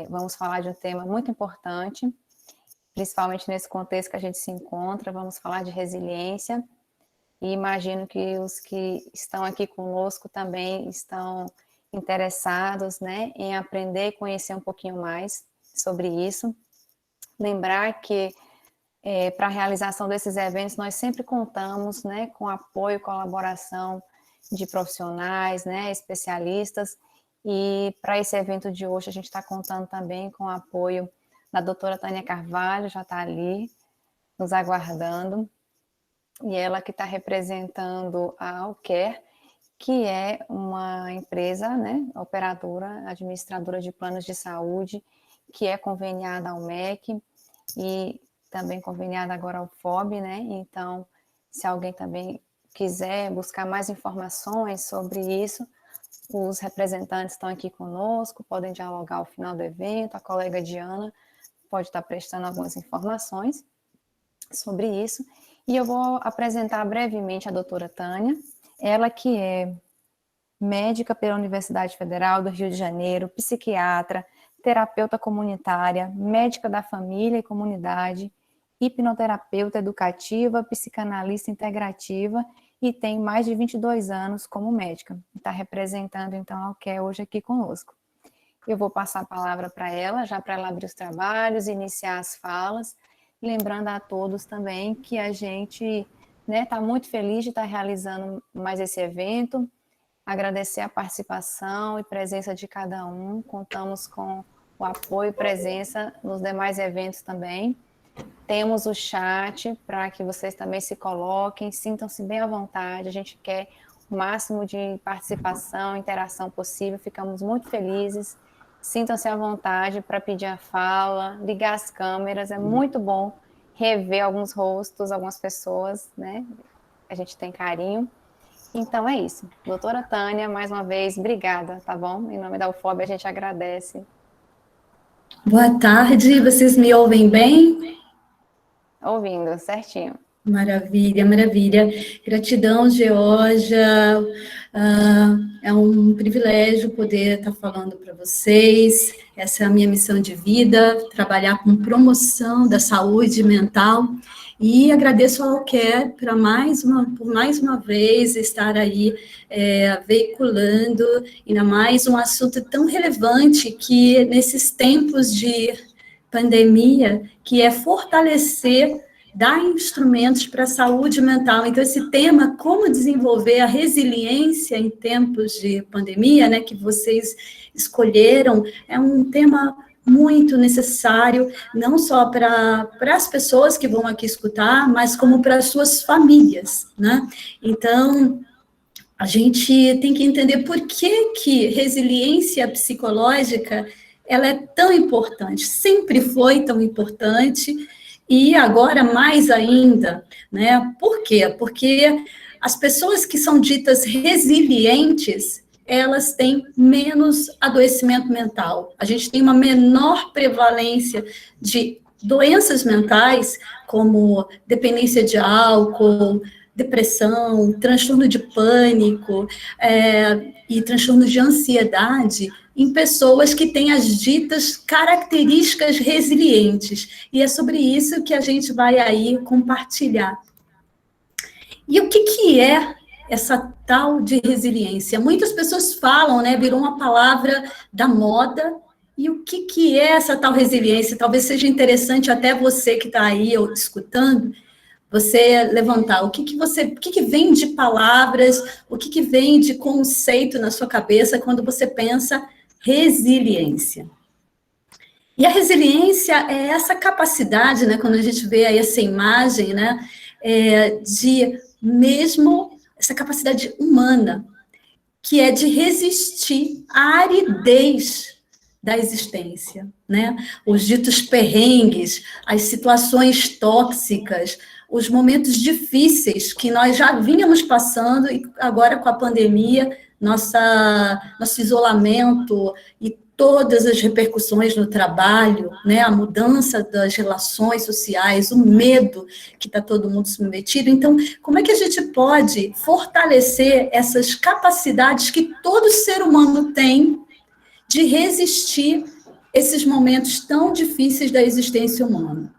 Vamos falar de um tema muito importante, principalmente nesse contexto que a gente se encontra. Vamos falar de resiliência, e imagino que os que estão aqui conosco também estão interessados, né, em aprender e conhecer um pouquinho mais sobre isso. Lembrar que para a realização desses eventos nós sempre contamos, né, com apoio e colaboração de profissionais, né, especialistas, e para esse evento de hoje a gente está contando também com o apoio da doutora Tânia Carvalho, já está ali nos aguardando, e ela que está representando a Alcare, que é uma empresa, né, operadora, administradora de planos de saúde, que é conveniada ao MEC e também conveniada agora ao FOB, né? Então, se alguém também quiser buscar mais informações sobre isso, os representantes estão aqui conosco, podem dialogar ao final do evento, a colega Diana pode estar prestando algumas informações sobre isso, e eu vou apresentar brevemente a doutora Tânia, ela que é médica pela Universidade Federal do Rio de Janeiro, psiquiatra, terapeuta comunitária, médica da família e comunidade, hipnoterapeuta educativa, psicanalista integrativa e tem mais de 22 anos como médica. Está representando, então, a Alcare hoje aqui conosco. Eu vou passar a palavra para ela, já para ela abrir os trabalhos, iniciar as falas, lembrando a todos também que a gente está muito feliz de estar realizando mais esse evento, agradecer a participação e presença de cada um, contamos com o apoio e presença nos demais eventos também. Temos o chat para que vocês também se coloquem, sintam-se bem à vontade, a gente quer o máximo de participação, interação possível, ficamos muito felizes, sintam-se à vontade para pedir a fala, ligar as câmeras, é muito bom rever alguns rostos, algumas pessoas, né? A gente tem carinho. Então é isso. Doutora Tânia, mais uma vez, obrigada, tá bom? Em nome da UFOB, a gente agradece. Boa tarde, vocês me ouvem bem? Ouvindo, certinho. Maravilha, maravilha. Gratidão, Georgia. É um privilégio poder estar falando para vocês. Essa é a minha missão de vida, trabalhar com promoção da saúde mental. E agradeço ao Alcare por mais uma vez estar aí veiculando, ainda mais um assunto tão relevante que nesses tempos de pandemia, que é fortalecer, dar instrumentos para a saúde mental. Então, esse tema, como desenvolver a resiliência em tempos de pandemia, né, que vocês escolheram, é um tema muito necessário, não só para as pessoas que vão aqui escutar, mas como para as suas famílias, né? Então, a gente tem que entender por que resiliência psicológica ela é tão importante, sempre foi tão importante, e agora mais ainda, né? Por quê? Porque as pessoas que são ditas resilientes, elas têm menos adoecimento mental. A gente tem uma menor prevalência de doenças mentais, como dependência de álcool, depressão, transtorno de pânico e transtorno de ansiedade em pessoas que têm as ditas características resilientes. E é sobre isso que a gente vai aí compartilhar. E o que é essa tal de resiliência? Muitas pessoas falam, né? Virou uma palavra da moda. E o que é essa tal resiliência? Talvez seja interessante até você que está aí escutando, você levantar o que vem de palavras, o que vem de conceito na sua cabeça quando você pensa resiliência. E a resiliência é essa capacidade, né, quando a gente vê aí essa imagem, né, de mesmo essa capacidade humana, que é de resistir à aridez da existência, né? Os ditos perrengues, as situações tóxicas, os momentos difíceis que nós já vínhamos passando e agora com a pandemia, nosso isolamento e todas as repercussões no trabalho, né, a mudança das relações sociais, o medo que está todo mundo submetido. Então, como é que a gente pode fortalecer essas capacidades que todo ser humano tem de resistir esses momentos tão difíceis da existência humana,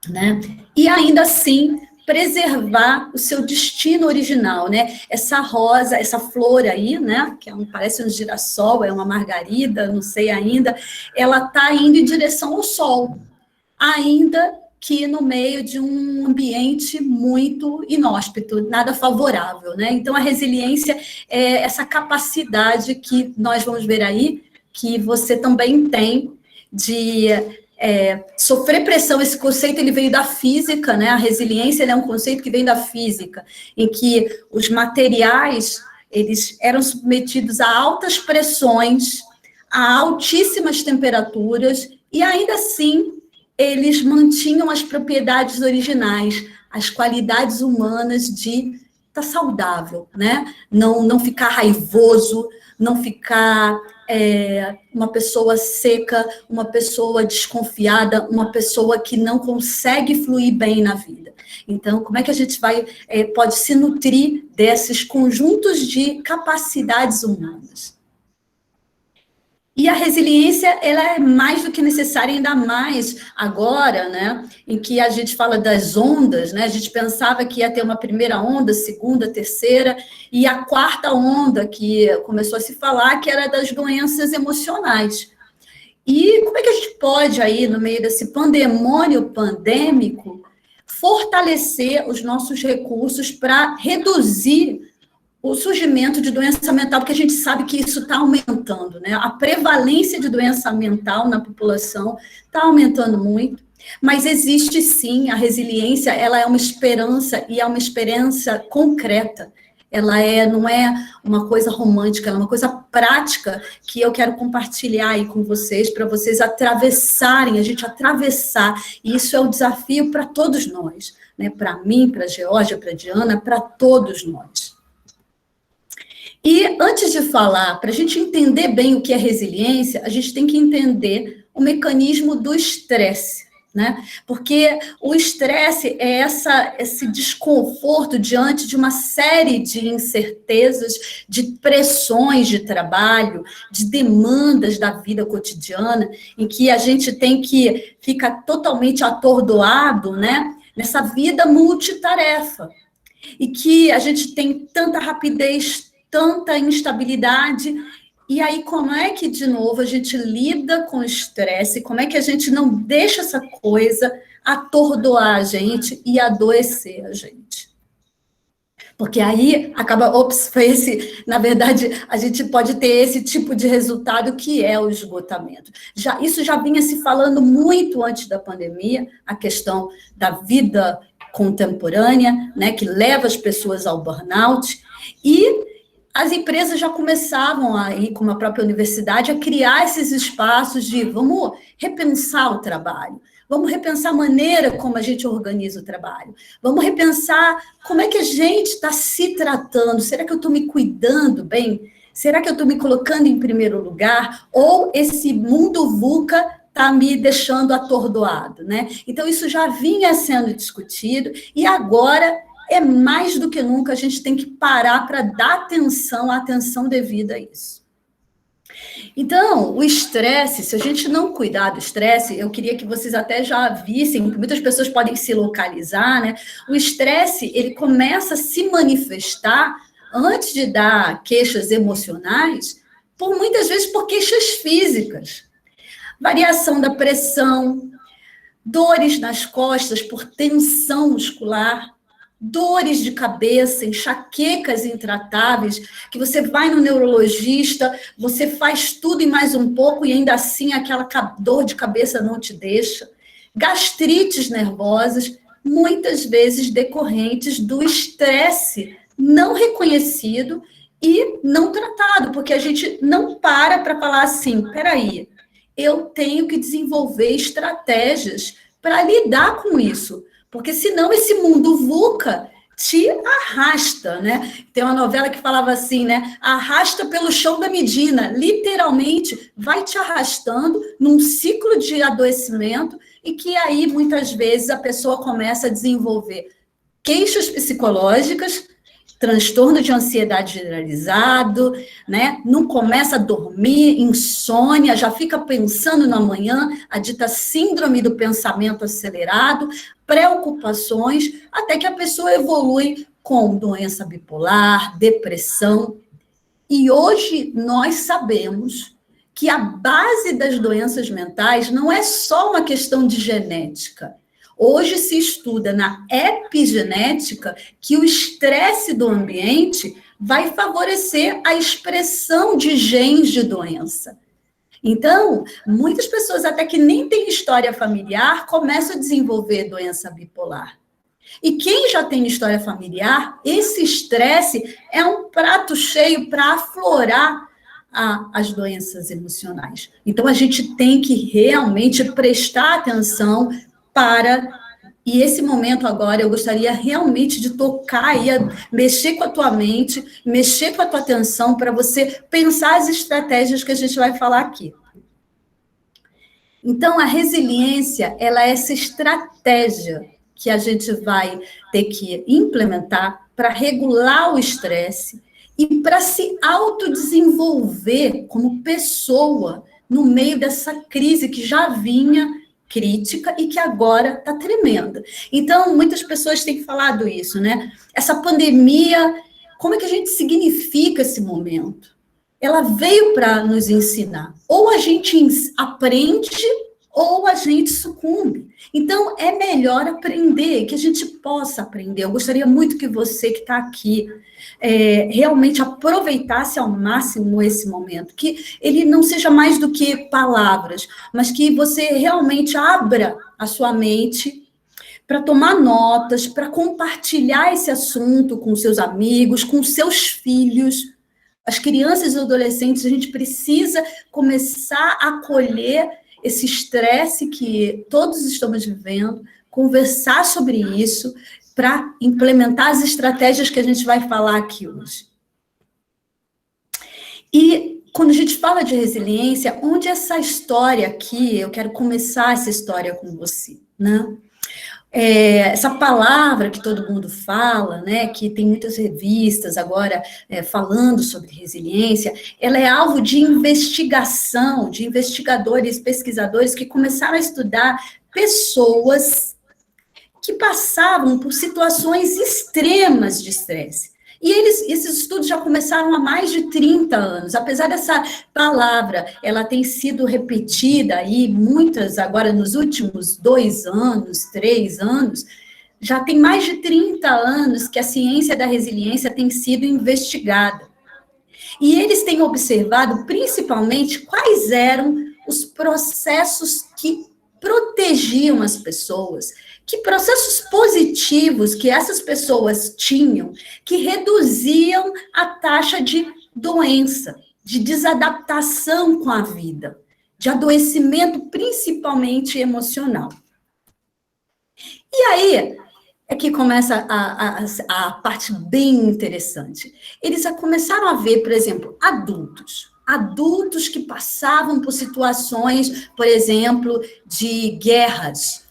né? E ainda assim preservar o seu destino original, né? Essa rosa, essa flor aí, né? Que parece um girassol, é uma margarida, não sei ainda. Ela está indo em direção ao sol, ainda que no meio de um ambiente muito inóspito, nada favorável, né? Então, a resiliência é essa capacidade que nós vamos ver aí, que você também tem de sofrer pressão. Esse conceito ele veio da física, né? A resiliência é um conceito que vem da física, em que os materiais eles eram submetidos a altas pressões, a altíssimas temperaturas, e ainda assim eles mantinham as propriedades originais, as qualidades humanas de estar saudável, né? Não ficar raivoso, não ficar uma pessoa seca, uma pessoa desconfiada, uma pessoa que não consegue fluir bem na vida. Então, como é que a gente pode se nutrir desses conjuntos de capacidades humanas? E a resiliência, ela é mais do que necessária, ainda mais agora, né, em que a gente fala das ondas, né, a gente pensava que ia ter uma primeira onda, segunda, terceira, e a quarta onda que começou a se falar, que era das doenças emocionais. E como é que a gente pode aí, no meio desse pandemônio pandêmico, fortalecer os nossos recursos para reduzir o surgimento de doença mental, porque a gente sabe que isso está aumentando, né? A prevalência de doença mental na população está aumentando muito, mas existe sim, a resiliência, ela é uma esperança, e é uma esperança concreta. Ela não é uma coisa romântica, ela é uma coisa prática que eu quero compartilhar aí com vocês, para vocês atravessarem, a gente atravessar, e isso é um desafio para todos nós, né? Para mim, para a Geórgia, para a Diana, para todos nós. E antes de falar, para a gente entender bem o que é resiliência, a gente tem que entender o mecanismo do estresse, né? Porque o estresse é esse desconforto diante de uma série de incertezas, de pressões de trabalho, de demandas da vida cotidiana, em que a gente tem que ficar totalmente atordoado, né? Nessa vida multitarefa. E que a gente tem tanta rapidez, tanta instabilidade, e aí como é que, de novo, a gente lida com o estresse, como é que a gente não deixa essa coisa atordoar a gente e adoecer a gente? Porque aí acaba, na verdade, a gente pode ter esse tipo de resultado que é o esgotamento. Isso já vinha se falando muito antes da pandemia, a questão da vida contemporânea, né, que leva as pessoas ao burnout, e as empresas já começavam aí, como a própria universidade, a criar esses espaços de vamos repensar o trabalho, vamos repensar a maneira como a gente organiza o trabalho, vamos repensar como é que a gente está se tratando, será que eu estou me cuidando bem? Será que eu estou me colocando em primeiro lugar? Ou esse mundo VUCA está me deixando atordoado, né? Então, isso já vinha sendo discutido, e agora é mais do que nunca a gente tem que parar para dar a atenção devida a isso. Então, o estresse, se a gente não cuidar do estresse, eu queria que vocês até já vissem, que muitas pessoas podem se localizar, né? O estresse, ele começa a se manifestar, antes de dar queixas emocionais, muitas vezes por queixas físicas. Variação da pressão, dores nas costas por tensão muscular, dores de cabeça, enxaquecas intratáveis, que você vai no neurologista, você faz tudo e mais um pouco, e ainda assim aquela dor de cabeça não te deixa. Gastrites nervosas, muitas vezes decorrentes do estresse não reconhecido e não tratado, porque a gente não para falar assim, peraí, eu tenho que desenvolver estratégias para lidar com isso, porque senão esse mundo VUCA te arrasta, né? Tem uma novela que falava assim, né? Arrasta pelo chão da Medina, literalmente vai te arrastando num ciclo de adoecimento, e que aí, muitas vezes, a pessoa começa a desenvolver queixas psicológicas, transtorno de ansiedade generalizado, né? Não começa a dormir, insônia, já fica pensando no amanhã, a dita síndrome do pensamento acelerado, preocupações, até que a pessoa evolui com doença bipolar, depressão. E hoje nós sabemos que a base das doenças mentais não é só uma questão de genética. Hoje se estuda na epigenética que o estresse do ambiente vai favorecer a expressão de genes de doença. Então, muitas pessoas, até que nem têm história familiar, começam a desenvolver doença bipolar. E quem já tem história familiar, esse estresse é um prato cheio para aflorar as doenças emocionais. Então, a gente tem que realmente prestar atenção e esse momento agora, eu gostaria realmente de tocar e mexer com a tua mente, mexer com a tua atenção, para você pensar as estratégias que a gente vai falar aqui. Então, a resiliência, ela é essa estratégia que a gente vai ter que implementar para regular o estresse e para se autodesenvolver como pessoa no meio dessa crise que já vinha crítica e que agora está tremenda. Então, muitas pessoas têm falado isso, né? Essa pandemia, como é que a gente significa esse momento? Ela veio para nos ensinar. Ou a gente aprende, ou a gente sucumbe. Então, é melhor aprender, que a gente possa aprender. Eu gostaria muito que você que está aqui realmente aproveitasse ao máximo esse momento, que ele não seja mais do que palavras, mas que você realmente abra a sua mente para tomar notas, para compartilhar esse assunto com seus amigos, com seus filhos. As crianças e adolescentes, a gente precisa começar a acolher esse estresse que todos estamos vivendo, conversar sobre isso, para implementar as estratégias que a gente vai falar aqui hoje. E quando a gente fala de resiliência, onde essa história aqui, eu quero começar essa história com você, né? Essa palavra que todo mundo fala, né, que tem muitas revistas agora falando sobre resiliência, ela é alvo de investigação, de investigadores, pesquisadores que começaram a estudar pessoas que passavam por situações extremas de estresse. E esses estudos já começaram há mais de 30 anos, apesar dessa palavra, ela tem sido repetida aí, muitas agora nos últimos 2 anos, 3 anos, já tem mais de 30 anos que a ciência da resiliência tem sido investigada. E eles têm observado, principalmente, quais eram os processos que protegiam as pessoas, que processos positivos que essas pessoas tinham, que reduziam a taxa de doença, de desadaptação com a vida, de adoecimento, principalmente emocional. E aí é que começa a parte bem interessante. Eles começaram a ver, por exemplo, adultos que passavam por situações, por exemplo, de guerras,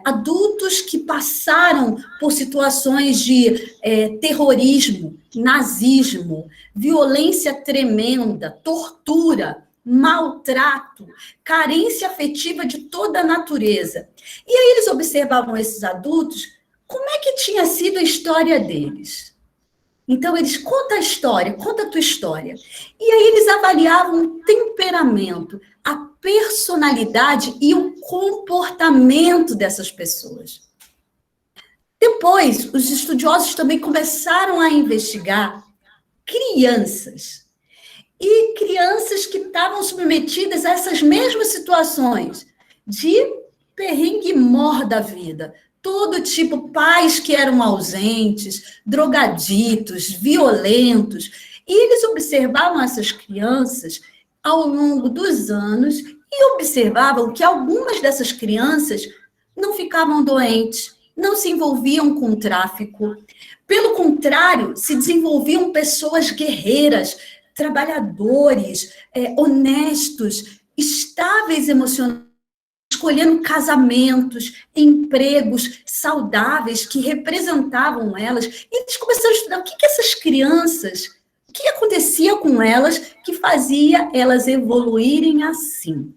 adultos que passaram por situações de terrorismo, nazismo, violência tremenda, tortura, maltrato, carência afetiva de toda a natureza. E aí eles observavam esses adultos, como é que tinha sido a história deles? Então, eles contam a história, conta a tua história. E aí eles avaliavam o temperamento, a personalidade e o comportamento dessas pessoas. Depois, os estudiosos também começaram a investigar crianças. E crianças que estavam submetidas a essas mesmas situações de perrengue mor da vida. Todo tipo, pais que eram ausentes, drogaditos, violentos. E eles observavam essas crianças ao longo dos anos e observavam que algumas dessas crianças não ficavam doentes, não se envolviam com o tráfico. Pelo contrário, se desenvolviam pessoas guerreiras, trabalhadores, honestos, estáveis emocionalmente, escolhendo casamentos, empregos saudáveis que representavam elas. E eles começaram a estudar o que essas crianças, o que acontecia com elas que fazia elas evoluírem assim.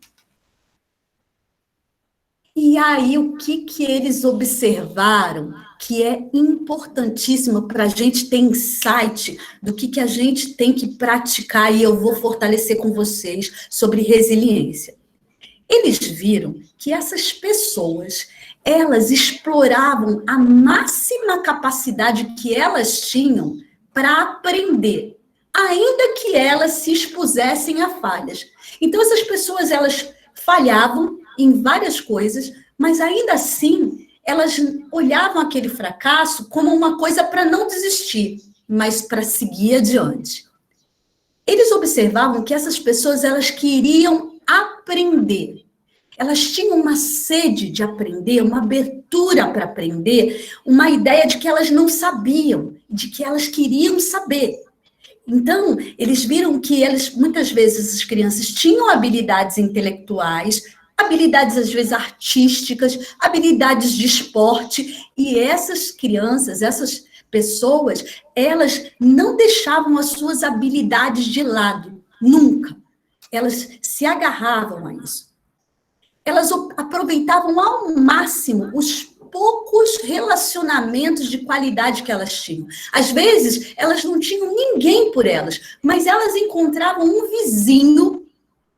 E aí, o que eles observaram que é importantíssimo para a gente ter insight do que a gente tem que praticar, e eu vou fortalecer com vocês sobre resiliência. Eles viram que essas pessoas, elas exploravam a máxima capacidade que elas tinham para aprender, ainda que elas se expusessem a falhas. Então, essas pessoas, elas falhavam em várias coisas, mas ainda assim, elas olhavam aquele fracasso como uma coisa para não desistir, mas para seguir adiante. Eles observavam que essas pessoas, elas queriam aprender. Elas tinham uma sede de aprender, uma abertura para aprender, uma ideia de que elas não sabiam, de que elas queriam saber. Então, eles viram que muitas vezes as crianças tinham habilidades intelectuais, habilidades às vezes artísticas, habilidades de esporte, e essas crianças, essas pessoas, elas não deixavam as suas habilidades de lado, nunca. Elas se agarravam a isso. Elas aproveitavam ao máximo os poucos relacionamentos de qualidade que elas tinham. Às vezes, elas não tinham ninguém por elas, mas elas encontravam um vizinho,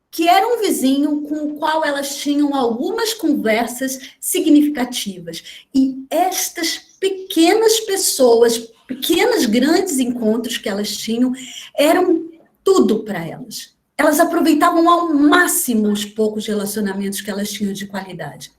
que era um vizinho com o qual elas tinham algumas conversas significativas. E estas pequenas pessoas, pequenos, grandes encontros que elas tinham, eram tudo para elas. Elas aproveitavam ao máximo os poucos relacionamentos que elas tinham de qualidade.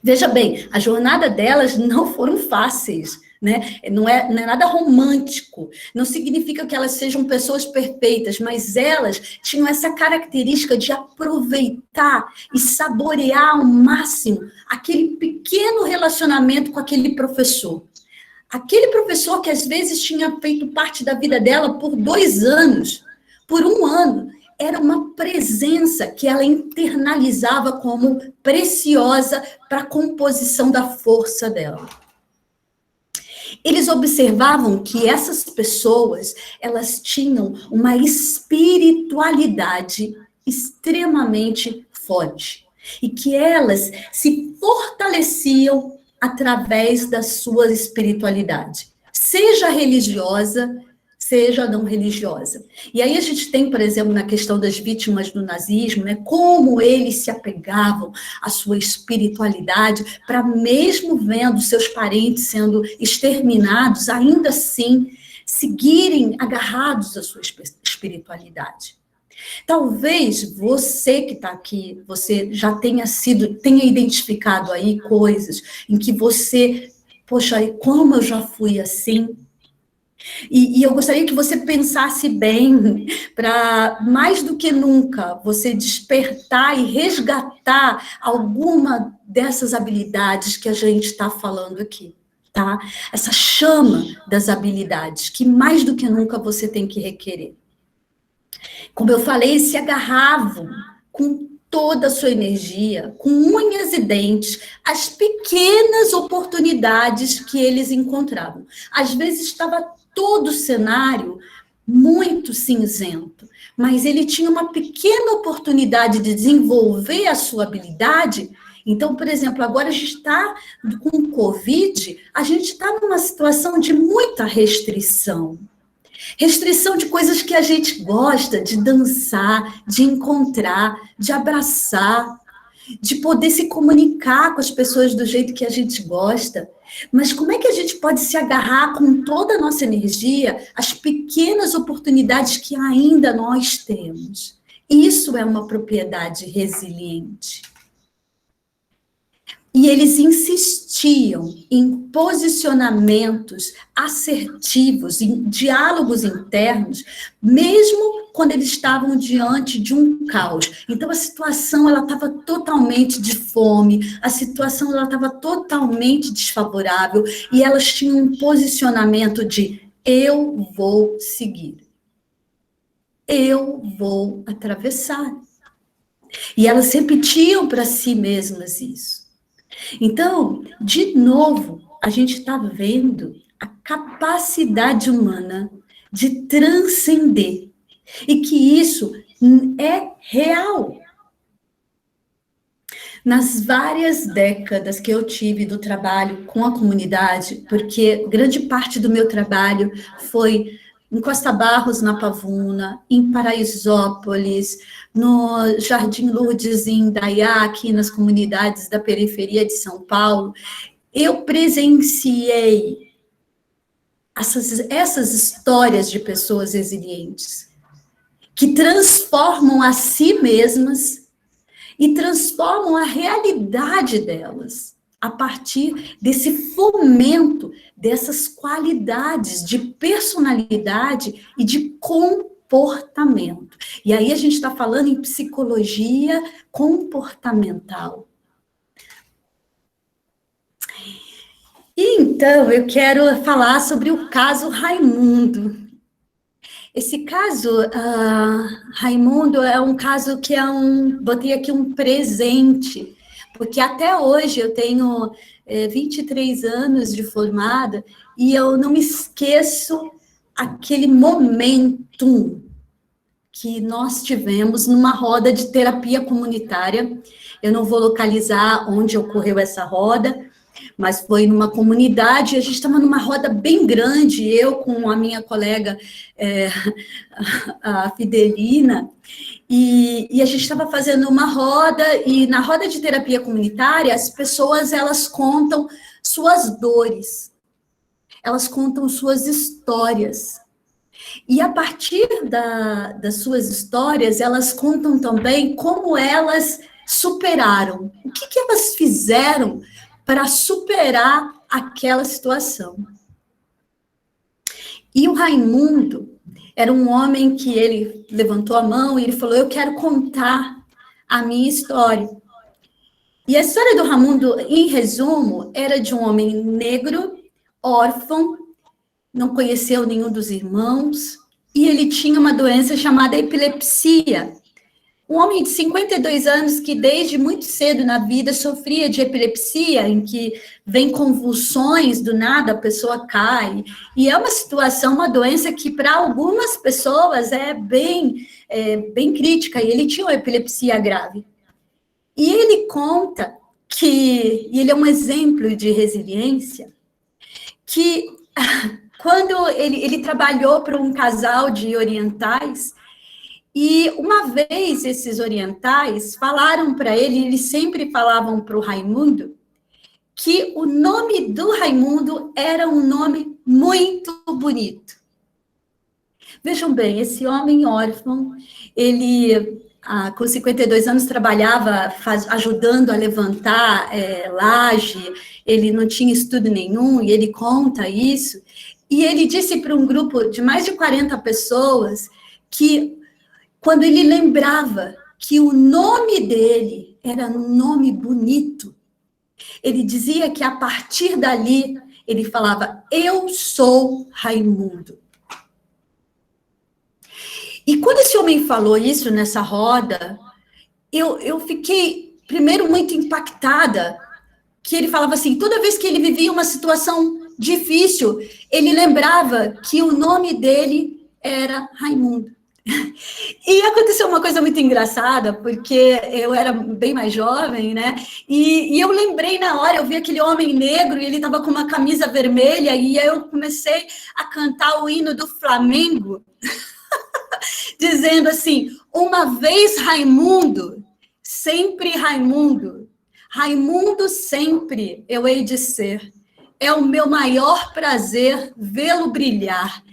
Veja bem, a jornada delas não foram fáceis, né? Não é nada romântico, não significa que elas sejam pessoas perfeitas, mas elas tinham essa característica de aproveitar e saborear ao máximo aquele pequeno relacionamento com aquele professor. Aquele professor que às vezes tinha feito parte da vida dela por 2 anos, por 1 ano, era uma presença que ela internalizava como preciosa para a composição da força dela. Eles observavam que essas pessoas, elas tinham uma espiritualidade extremamente forte e que elas se fortaleciam através da sua espiritualidade, seja religiosa, seja não religiosa. E aí a gente tem, por exemplo, na questão das vítimas do nazismo, né, como eles se apegavam à sua espiritualidade, para mesmo vendo seus parentes sendo exterminados, ainda assim seguirem agarrados à sua espiritualidade. Talvez você que está aqui, você já tenha identificado aí coisas em que você, poxa, como eu já fui assim. E eu gostaria que você pensasse bem, para mais do que nunca, você despertar e resgatar alguma dessas habilidades que a gente está falando aqui, tá? Essa chama das habilidades, que mais do que nunca você tem que requerer. Como eu falei, se agarravam com toda a sua energia, com unhas e dentes, as pequenas oportunidades que eles encontravam. Às vezes estava todo o cenário muito cinzento, mas ele tinha uma pequena oportunidade de desenvolver a sua habilidade. Então, por exemplo, agora a gente está com o Covid, a gente está numa situação de muita restrição. Restrição de coisas que a gente gosta, de dançar, de encontrar, de abraçar, de poder se comunicar com as pessoas do jeito que a gente gosta. Mas como é que a gente pode se agarrar com toda a nossa energia às pequenas oportunidades que ainda nós temos? Isso é uma propriedade resiliente. E eles insistiam em posicionamentos assertivos, em diálogos internos, mesmo quando eles estavam diante de um caos. Então, a situação estava totalmente de fome, a situação estava totalmente desfavorável, e elas tinham um posicionamento de eu vou seguir, eu vou atravessar. E elas repetiam para si mesmas isso. Então, de novo, a gente está vendo a capacidade humana de transcender. E que isso é real. Nas várias décadas que eu tive do trabalho com a comunidade, porque grande parte do meu trabalho foi em Costa Barros, na Pavuna, em Paraisópolis, no Jardim Lourdes, em Indaiá, aqui nas comunidades da periferia de São Paulo, eu presenciei essas histórias de pessoas resilientes, que transformam a si mesmas e transformam a realidade delas a partir desse fomento dessas qualidades de personalidade e de comportamento. E aí a gente está falando em psicologia comportamental. E então eu quero falar sobre o caso Raimundo. Esse caso, Raimundo, é um caso que botei aqui um presente, porque até hoje eu tenho 23 anos de formada e eu não me esqueço aquele momento que nós tivemos numa roda de terapia comunitária. Eu não vou localizar onde ocorreu essa roda, mas foi numa comunidade, a gente estava numa roda bem grande, eu com a minha colega, a Fidelina, e a gente estava fazendo uma roda, e na roda de terapia comunitária, as pessoas, elas contam suas dores, elas contam suas histórias, e a partir das suas histórias, elas contam também como elas superaram, o que elas fizeram para superar aquela situação. E o Raimundo era um homem que ele levantou a mão e ele falou, eu quero contar a minha história. E a história do Raimundo, em resumo, era de um homem negro, órfão, não conheceu nenhum dos irmãos, e ele tinha uma doença chamada epilepsia. Um homem de 52 anos que desde muito cedo na vida sofria de epilepsia, em que vem convulsões, do nada a pessoa cai. E é uma situação, uma doença que para algumas pessoas é bem crítica, e ele tinha uma epilepsia grave. E ele conta que, e ele é um exemplo de resiliência, que quando ele trabalhou para um casal de orientais, e uma vez esses orientais falaram para ele, eles sempre falavam para o Raimundo, que o nome do Raimundo era um nome muito bonito. Vejam bem, esse homem órfão, ele com 52 anos trabalhava ajudando a levantar laje, ele não tinha estudo nenhum, e ele conta isso, e ele disse para um grupo de mais de 40 pessoas que quando ele lembrava que o nome dele era um nome bonito, ele dizia que a partir dali, ele falava, eu sou Raimundo. E quando esse homem falou isso nessa roda, eu fiquei, primeiro, muito impactada, que ele falava assim, toda vez que ele vivia uma situação difícil, ele lembrava que o nome dele era Raimundo. E aconteceu uma coisa muito engraçada, porque eu era bem mais jovem, né? E eu lembrei na hora, eu vi aquele homem negro e ele estava com uma camisa vermelha, e eu comecei a cantar o hino do Flamengo, dizendo assim, uma vez Raimundo, sempre Raimundo, Raimundo sempre eu hei de ser, é o meu maior prazer vê-lo brilhar,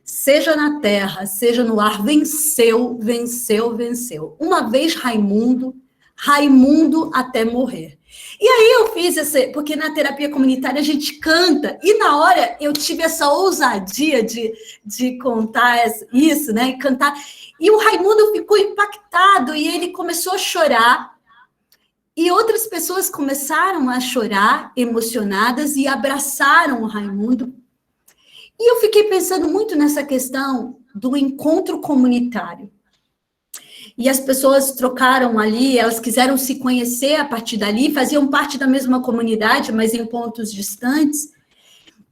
seja na terra, seja no ar, venceu, venceu, venceu. Uma vez Raimundo, Raimundo até morrer. E aí eu fiz porque na terapia comunitária a gente canta, e na hora eu tive essa ousadia de contar isso, né, e cantar, e o Raimundo ficou impactado, e ele começou a chorar, e outras pessoas começaram a chorar, emocionadas, e abraçaram o Raimundo. E eu fiquei pensando muito nessa questão do encontro comunitário. e as pessoas trocaram ali, elas quiseram se conhecer a partir dali, faziam parte da mesma comunidade, mas em pontos distantes.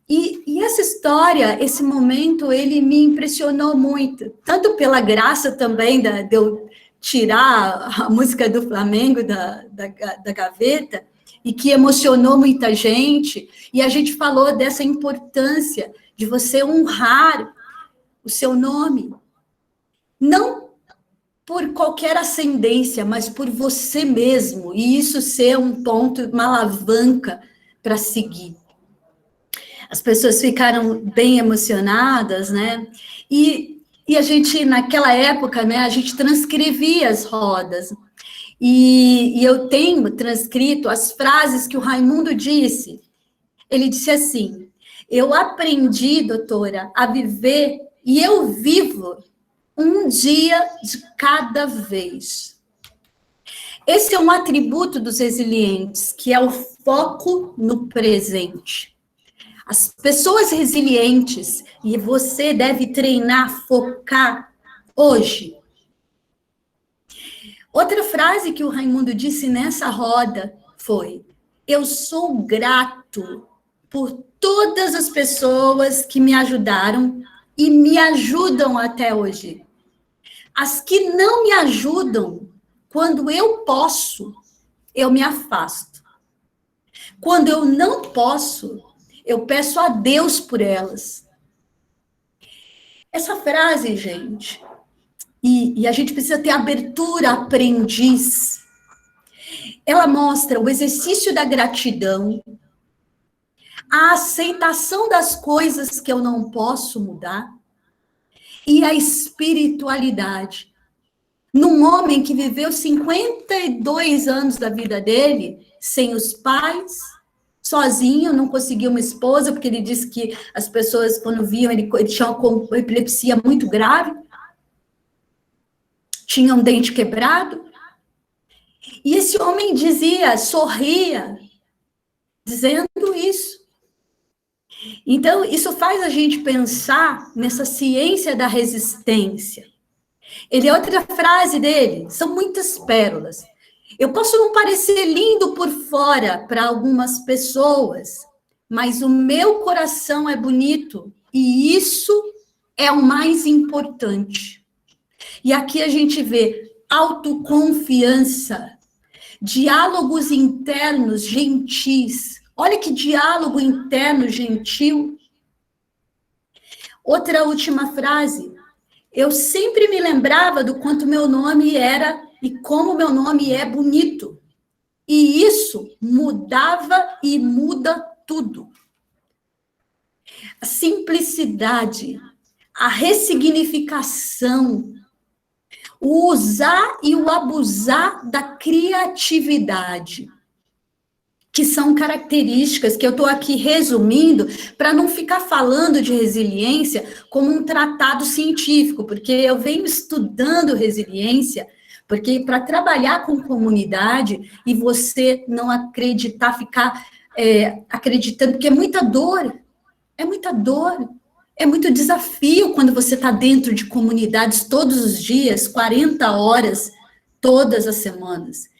E essa história, esse momento, ele me impressionou muito, tanto pela graça também de eu tirar a música do Flamengo da gaveta, e que emocionou muita gente, e a gente falou dessa importância de você honrar o seu nome, não por qualquer ascendência, mas por você mesmo, e isso ser um ponto, uma alavanca para seguir. As pessoas ficaram bem emocionadas, né? E a gente, naquela época, né, a gente transcrevia as rodas. E eu tenho transcrito as frases que o Raimundo disse. Ele disse assim: eu aprendi, doutora, a viver e eu vivo um dia de cada vez. Esse é um atributo dos resilientes, que é o foco no presente. As pessoas resilientes, e você deve treinar, focar hoje. Outra frase que o Raimundo disse nessa roda foi: eu sou grato por todas as pessoas que me ajudaram e me ajudam até hoje. As que não me ajudam, quando eu posso, eu me afasto. Quando eu não posso, eu peço a Deus por elas. Essa frase, gente, e a gente precisa ter abertura aprendiz. Ela mostra o exercício da gratidão, a aceitação das coisas que eu não posso mudar e a espiritualidade. Num homem que viveu 52 anos da vida dele, sem os pais, sozinho, não conseguiu uma esposa, porque ele disse que as pessoas, quando viam, ele tinha uma epilepsia muito grave, tinha um dente quebrado. E esse homem dizia, sorria, dizendo isso. Então, isso faz a gente pensar nessa ciência da resistência. Outra frase dele, são muitas pérolas. Eu posso não parecer lindo por fora para algumas pessoas, mas o meu coração é bonito e isso é o mais importante. E aqui a gente vê autoconfiança, diálogos internos gentis. Olha que diálogo interno gentil. Outra última frase. Eu sempre me lembrava do quanto meu nome era e como meu nome é bonito. E isso mudava e muda tudo. A simplicidade, a ressignificação, o usar e o abusar da criatividade, que são características que eu estou aqui resumindo para não ficar falando de resiliência como um tratado científico, porque eu venho estudando resiliência, porque para trabalhar com comunidade e você não acreditar, ficar acreditando, porque é muita dor, é muito desafio quando você está dentro de comunidades todos os dias, 40 horas, todas as semanas.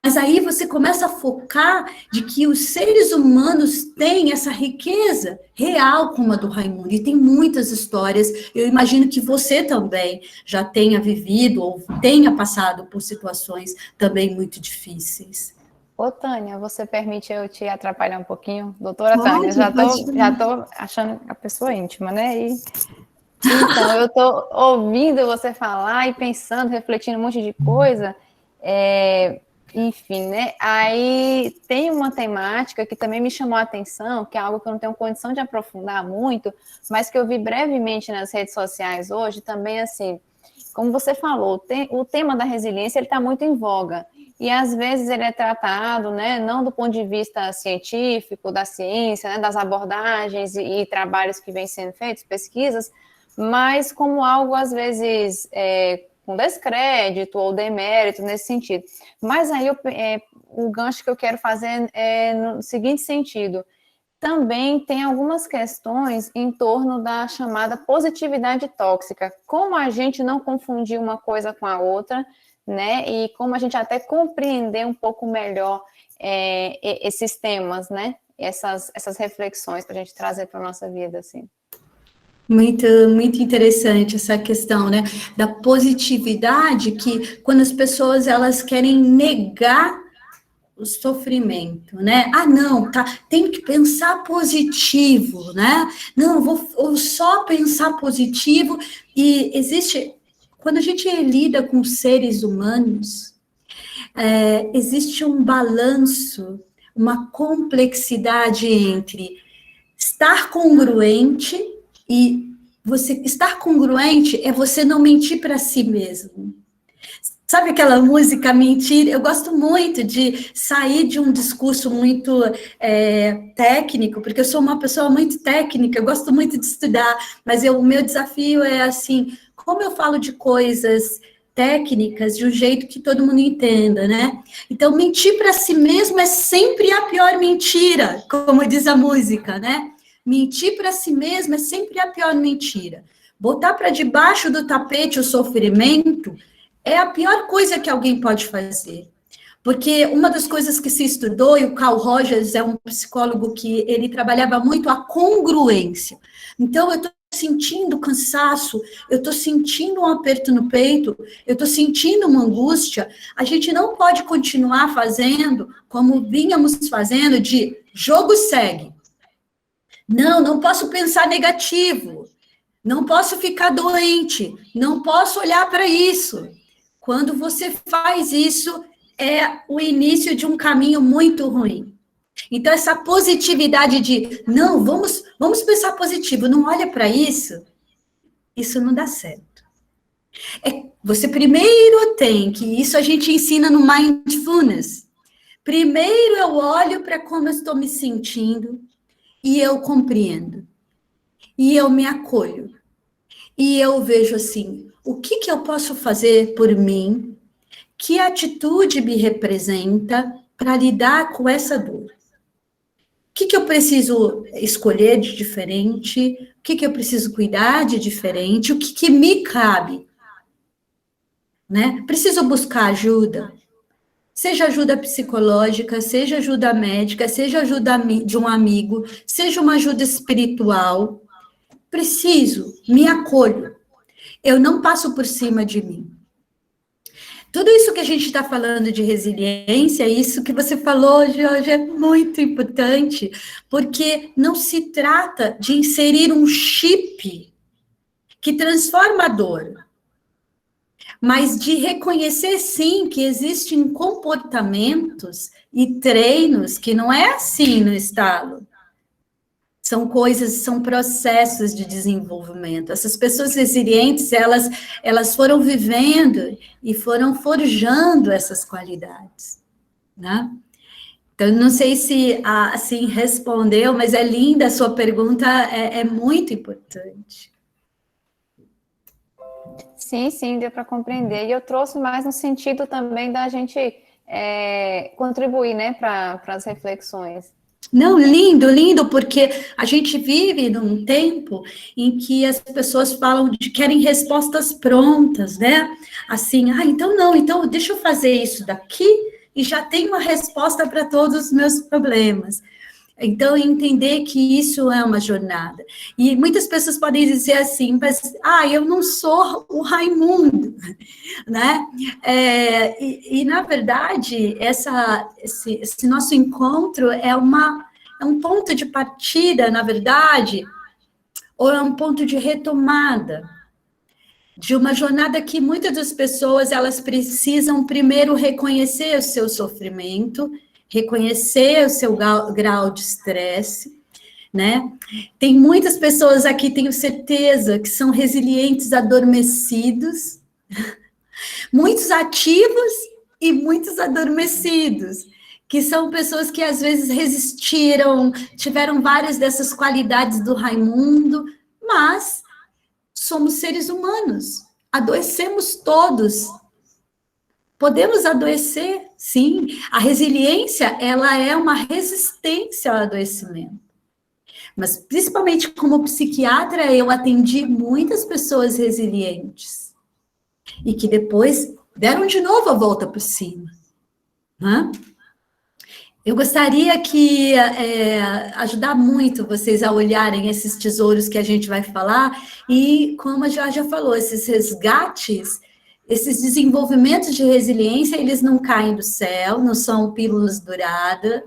Mas aí você começa a focar de que os seres humanos têm essa riqueza real como a do Raimundo. E tem muitas histórias. Eu imagino que você também já tenha vivido ou tenha passado por situações também muito difíceis. Ô, Tânia, você permite eu te atrapalhar um pouquinho? Doutora Tânia, já tô achando a pessoa íntima, né? Então, eu tô ouvindo você falar e pensando, refletindo um monte de coisa. Enfim, né? Aí tem uma temática que também me chamou a atenção, que é algo que eu não tenho condição de aprofundar muito, mas que eu vi brevemente nas redes sociais hoje, também assim, como você falou, o tema da resiliência ele está muito em voga. E às vezes ele é tratado, né, não do ponto de vista científico, da ciência, né, das abordagens e trabalhos que vêm sendo feitos, pesquisas, mas como algo às vezes com descrédito ou demérito nesse sentido. Mas aí o gancho que eu quero fazer é no seguinte sentido: também tem algumas questões em torno da chamada positividade tóxica. Como a gente não confundir uma coisa com a outra, né? E como a gente até compreender um pouco melhor esses temas, né? Essas reflexões para a gente trazer para a nossa vida, assim. Muito, muito interessante essa questão, né, da positividade, que quando as pessoas, elas querem negar o sofrimento, né, não, tá, tem que pensar positivo, né, não, vou só pensar positivo, e existe, quando a gente lida com seres humanos, existe um balanço, uma complexidade entre estar congruente, e você estar congruente é você não mentir para si mesmo. Sabe aquela música Mentira? Eu gosto muito de sair de um discurso muito técnico, porque eu sou uma pessoa muito técnica, eu gosto muito de estudar, mas o meu desafio é assim, como eu falo de coisas técnicas de um jeito que todo mundo entenda, né? Então, mentir para si mesmo é sempre a pior mentira, como diz a música, né? Mentir para si mesmo é sempre a pior mentira. Botar para debaixo do tapete o sofrimento é a pior coisa que alguém pode fazer. Porque uma das coisas que se estudou, e o Carl Rogers é um psicólogo que ele trabalhava muito a congruência. Então, eu estou sentindo cansaço, eu estou sentindo um aperto no peito, eu estou sentindo uma angústia, a gente não pode continuar fazendo como vínhamos fazendo de jogo segue. Não posso pensar negativo, não posso ficar doente, não posso olhar para isso. Quando você faz isso, é o início de um caminho muito ruim. Então, essa positividade de, não, vamos pensar positivo, não olha para isso não dá certo. Você primeiro tem que, isso a gente ensina no Mindfulness, primeiro eu olho para como eu estou me sentindo, e eu compreendo, e eu me acolho, e eu vejo assim, o que eu posso fazer por mim, que atitude me representa para lidar com essa dor? O que eu preciso escolher de diferente? O que eu preciso cuidar de diferente? O que me cabe? Né? Preciso buscar ajuda? Seja ajuda psicológica, seja ajuda médica, seja ajuda de um amigo, seja uma ajuda espiritual. Preciso, me acolho. Eu não passo por cima de mim. Tudo isso que a gente está falando de resiliência, isso que você falou, Jorge, é muito importante, porque não se trata de inserir um chip que transforma a dor, mas de reconhecer, sim, que existem comportamentos e treinos que não é assim no estalo. São coisas, são processos de desenvolvimento. Essas pessoas resilientes, elas foram vivendo e foram forjando essas qualidades, né? Então, não sei se assim respondeu, mas é linda a sua pergunta, é muito importante. Sim, deu para compreender. E eu trouxe mais no sentido também da gente contribuir, né, para as reflexões. Não, lindo, porque a gente vive num tempo em que as pessoas falam de querem respostas prontas, né? Assim, então deixa eu fazer isso daqui e já tenho uma resposta para todos os meus problemas. Então, entender que isso é uma jornada. E muitas pessoas podem dizer assim, mas, eu não sou o Raimundo, né? Na verdade, esse nosso encontro é um ponto de partida, na verdade, ou é um ponto de retomada de uma jornada que muitas das pessoas, elas precisam primeiro reconhecer o seu sofrimento, reconhecer o seu grau de estresse, né? Tem muitas pessoas aqui, tenho certeza, que são resilientes adormecidos, muitos ativos e muitos adormecidos, que são pessoas que às vezes resistiram, tiveram várias dessas qualidades do Raimundo, mas somos seres humanos, adoecemos todos. Podemos adoecer, sim. A resiliência, ela é uma resistência ao adoecimento. Mas, principalmente como psiquiatra, eu atendi muitas pessoas resilientes. E que depois deram de novo a volta por cima, né? Eu gostaria que ajudar muito vocês a olharem esses tesouros que a gente vai falar, e como a Georgia falou, esses resgates, esses desenvolvimentos de resiliência, eles não caem do céu, não são pílulas douradas,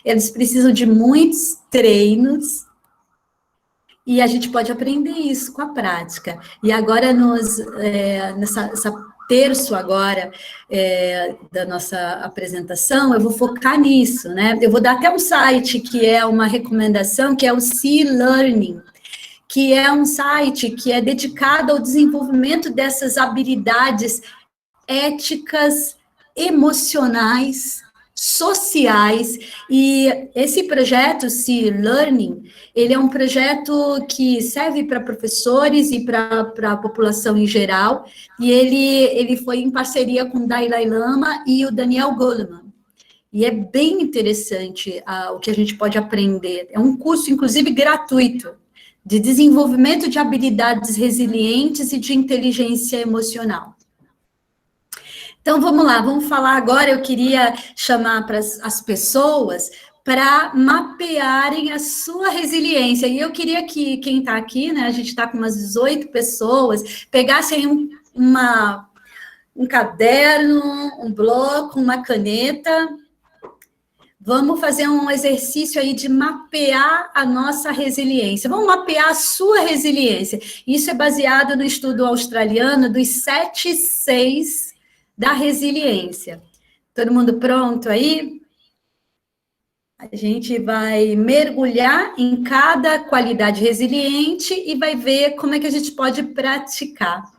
eles precisam de muitos treinos, e a gente pode aprender isso com a prática. E agora, nessa terço agora da nossa apresentação, eu vou focar nisso, né? Eu vou dar até um site que é uma recomendação, que é o Sea Learning, que é um site que é dedicado ao desenvolvimento dessas habilidades éticas, emocionais, sociais, e esse projeto, Sea Learning, ele é um projeto que serve para professores e para a população em geral, e ele foi em parceria com o Dalai Lama e o Daniel Goleman, e é bem interessante o que a gente pode aprender. É um curso, inclusive, gratuito, de desenvolvimento de habilidades resilientes e de inteligência emocional. Então, vamos lá, vamos falar agora. Eu queria chamar para as pessoas para mapearem a sua resiliência. E eu queria que quem está aqui, né, a gente está com umas 18 pessoas, pegassem um caderno, um bloco, uma caneta. Vamos fazer um exercício aí de mapear a nossa resiliência. Vamos mapear a sua resiliência. Isso é baseado no estudo australiano dos 7 Cs da resiliência. Todo mundo pronto aí? A gente vai mergulhar em cada qualidade resiliente e vai ver como é que a gente pode praticar.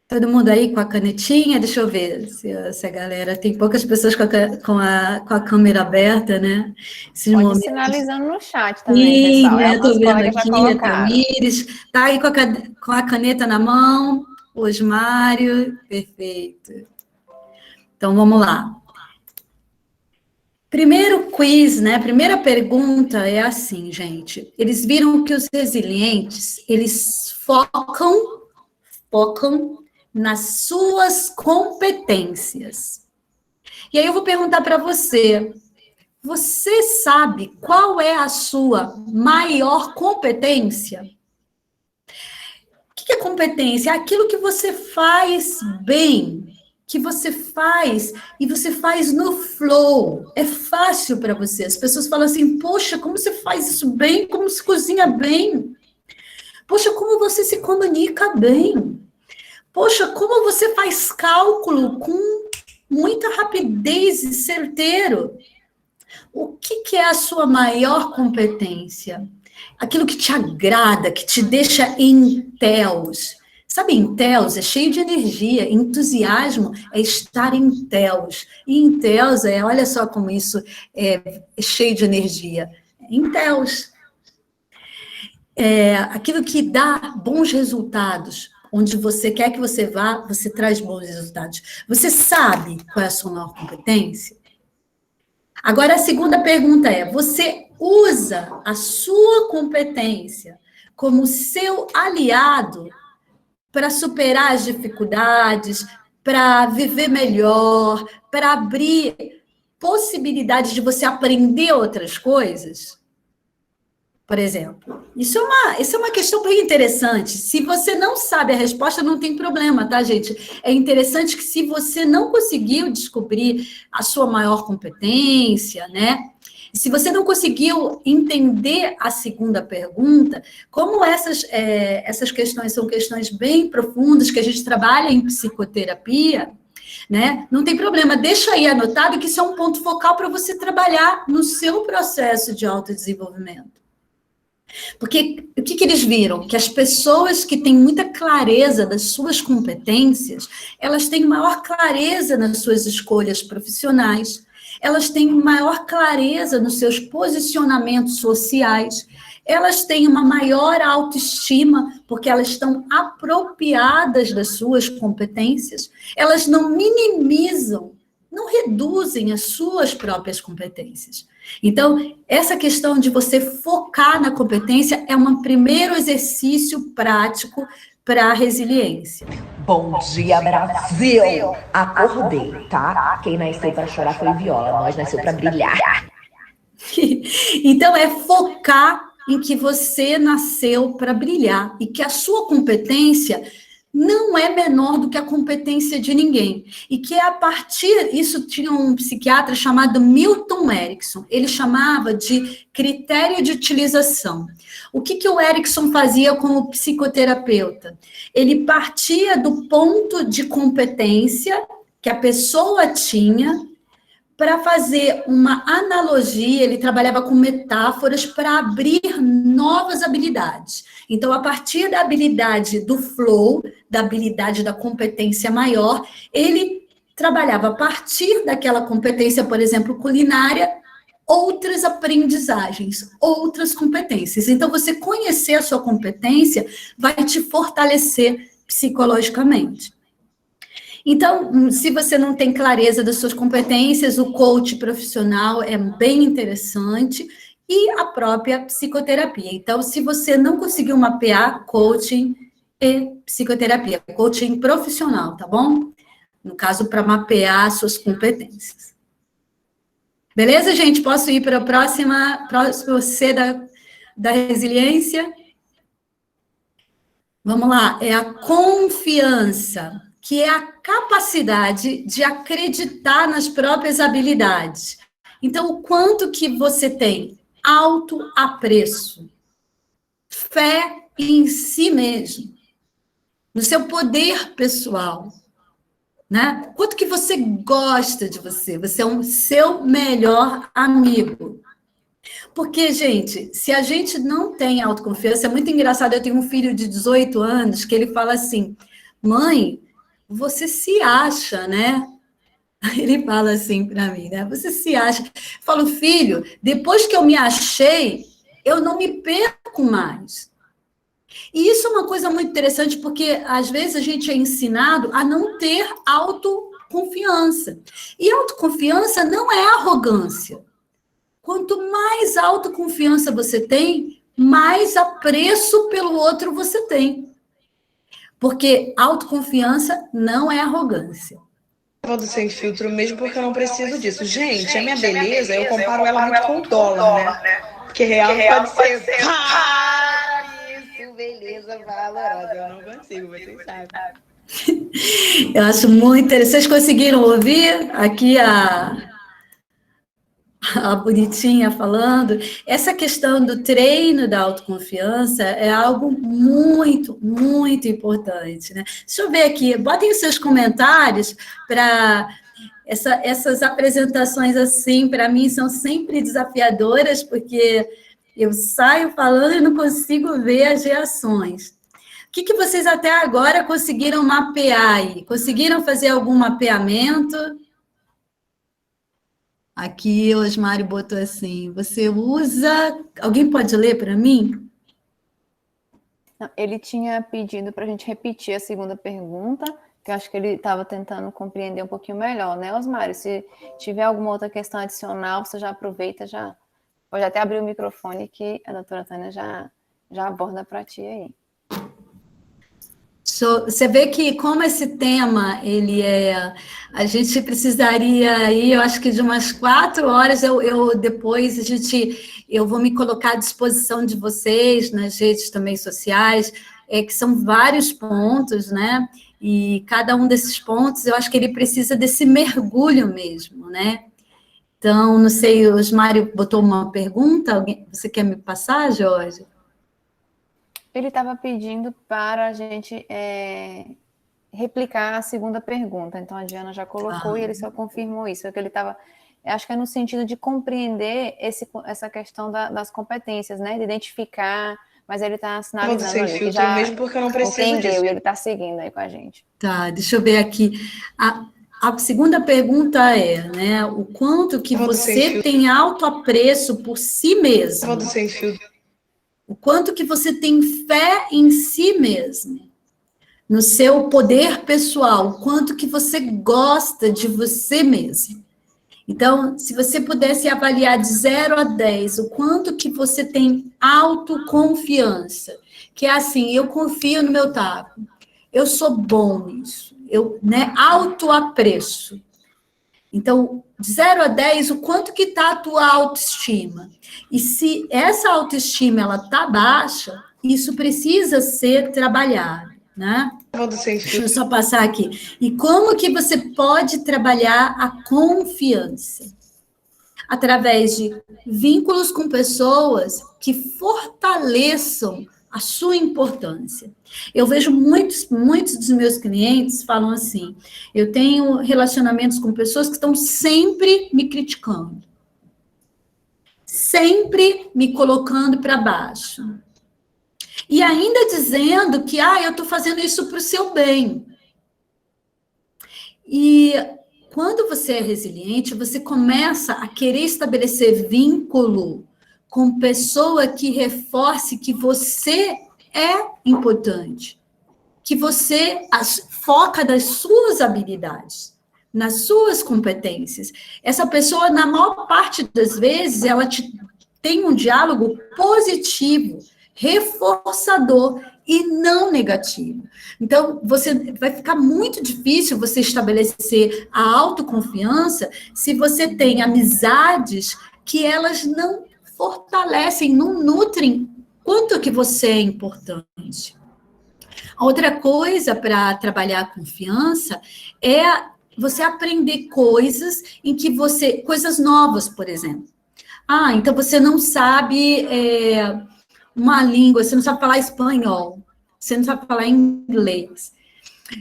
Todo mundo aí com a canetinha? Deixa eu ver se a galera... Tem poucas pessoas com a câmera aberta, né? Esses pode momentos... sinalizando no chat também, pessoal. Sim, estou vendo aqui a Tamires. Está aí com a caneta na mão. Osmário, perfeito. Então, vamos lá. Primeiro quiz, né? Primeira pergunta é assim, gente. Eles viram que os resilientes, eles focam nas suas competências. E aí eu vou perguntar para você, você sabe qual é a sua maior competência? O que é competência? É aquilo que você faz bem, que você faz, e você faz no flow. É fácil para você. As pessoas falam assim, poxa, como você faz isso bem? Como se cozinha bem? Poxa, como você se comunica bem? Poxa, como você faz cálculo com muita rapidez e certeiro? O que é a sua maior competência? Aquilo que te agrada, que te deixa em téus. Sabe, em téus é cheio de energia, entusiasmo é estar em téus. E em téus olha só como isso é cheio de energia. Em téus. Aquilo que dá bons resultados. Onde você quer que você vá, você traz bons resultados. Você sabe qual é a sua maior competência? Agora, a segunda pergunta é, você usa a sua competência como seu aliado para superar as dificuldades, para viver melhor, para abrir possibilidades de você aprender outras coisas? Por exemplo, isso é uma questão bem interessante. Se você não sabe a resposta, não tem problema, tá, gente? É interessante que se você não conseguiu descobrir a sua maior competência, né? Se você não conseguiu entender a segunda pergunta, como essas questões são questões bem profundas, que a gente trabalha em psicoterapia, né? Não tem problema, deixa aí anotado que isso é um ponto focal para você trabalhar no seu processo de autodesenvolvimento. Porque o que eles viram? Que as pessoas que têm muita clareza das suas competências, elas têm maior clareza nas suas escolhas profissionais, elas têm maior clareza nos seus posicionamentos sociais, elas têm uma maior autoestima, porque elas estão apropriadas das suas competências, elas não minimizam, não reduzem as suas próprias competências. Então, essa questão de você focar na competência é um primeiro exercício prático para a resiliência. Bom dia, Brasil! Acordei, tá? Quem nasceu para chorar foi Viola, nós nasceu para brilhar. Então, é focar em que você nasceu para brilhar e que a sua competência não é menor do que a competência de ninguém. E que a partir... Isso tinha um psiquiatra chamado Milton Erickson. Ele chamava de critério de utilização. O que o Erickson fazia como psicoterapeuta? Ele partia do ponto de competência que a pessoa tinha para fazer uma analogia, ele trabalhava com metáforas para abrir novas habilidades. Então, a partir da habilidade do flow, da habilidade da competência maior, ele trabalhava a partir daquela competência, por exemplo, culinária, outras aprendizagens, outras competências. Então, você conhecer a sua competência vai te fortalecer psicologicamente. Então, se você não tem clareza das suas competências, o coach profissional é bem interessante e a própria psicoterapia. Então, se você não conseguiu mapear coaching e psicoterapia, coaching profissional, tá bom? No caso, para mapear suas competências. Beleza, gente? Posso ir para a próxima C da resiliência? Vamos lá, é a confiança, que é a capacidade de acreditar nas próprias habilidades. Então, o quanto que você tem autoapreço, fé em si mesmo, no seu poder pessoal, né? Quanto que você gosta de você, você é o seu melhor amigo. Porque, gente, se a gente não tem autoconfiança, é muito engraçado, eu tenho um filho de 18 anos que ele fala assim, mãe, você se acha, né? Ele fala assim para mim, né? Você se acha. Eu falo, filho, depois que eu me achei, eu não me perco mais. E isso é uma coisa muito interessante, porque às vezes a gente é ensinado a não ter autoconfiança. E autoconfiança não é arrogância. Quanto mais autoconfiança você tem, mais apreço pelo outro você tem. Porque autoconfiança não é arrogância. Eu do sem filtro mesmo porque eu não preciso disso. Gente, a minha beleza, eu comparo ela muito com o dólar, né? Porque real pode ser. Isso, beleza valorosa. Eu não consigo, vocês sabem. Eu acho muito interessante. Vocês conseguiram ouvir aqui a bonitinha falando? Essa questão do treino da autoconfiança é algo muito, muito importante, né? Deixa eu ver aqui, botem os seus comentários para essas apresentações assim, para mim, são sempre desafiadoras, porque eu saio falando e não consigo ver as reações. O que vocês até agora conseguiram mapear aí? Conseguiram fazer algum mapeamento? Aqui, o Osmário botou assim, você usa... Alguém pode ler para mim? Ele tinha pedido para a gente repetir a segunda pergunta, que eu acho que ele estava tentando compreender um pouquinho melhor, né, Osmário? Se tiver alguma outra questão adicional, você já aproveita, já pode até abrir o microfone que a doutora Tânia já aborda para ti aí. Você vê que como esse tema, ele é... A gente precisaria aí, eu acho que de umas 4 horas, depois eu vou me colocar à disposição de vocês, nas redes também sociais, que são vários pontos, né? E cada um desses pontos, eu acho que ele precisa desse mergulho mesmo, né? Então, não sei, o Osmário botou uma pergunta, você quer me passar, Jorge? Ele estava pedindo para a gente replicar a segunda pergunta, então a Diana já colocou e ele só confirmou isso, que ele estava, acho que é no sentido de compreender essa questão das competências, né, de identificar, mas ele está sinalizando ali, que já mesmo porque eu não preciso entendeu disso. E ele está seguindo aí com a gente. Tá, deixa eu ver aqui. A segunda pergunta é, né, o quanto que você tem autoapreço por si mesmo. Eu do sem filtro. O quanto que você tem fé em si mesmo, no seu poder pessoal, o quanto que você gosta de você mesmo. Então, se você pudesse avaliar de 0 a 10, o quanto que você tem autoconfiança, que é assim, eu confio no meu taco, eu sou bom nisso, né, autoapreço. Então, de 0 a 10, o quanto que está a tua autoestima? E se essa autoestima, ela está baixa, isso precisa ser trabalhado, né? Deixa eu só passar aqui. E como que você pode trabalhar a confiança? Através de vínculos com pessoas que fortaleçam a sua importância. Eu vejo muitos dos meus clientes falam assim, eu tenho relacionamentos com pessoas que estão sempre me criticando, sempre me colocando para baixo, e ainda dizendo que, eu estou fazendo isso para o seu bem. E quando você é resiliente, você começa a querer estabelecer vínculo com pessoa que reforce que você é importante, que você foca das suas habilidades, nas suas competências. Essa pessoa, na maior parte das vezes, ela tem um diálogo positivo, reforçador e não negativo. Então, vai ficar muito difícil você estabelecer a autoconfiança se você tem amizades que elas não fortalecem, não nutrem quanto que você é importante. Outra coisa para trabalhar a confiança é você aprender coisas coisas novas, por exemplo. Então você não sabe uma língua, você não sabe falar espanhol, você não sabe falar inglês.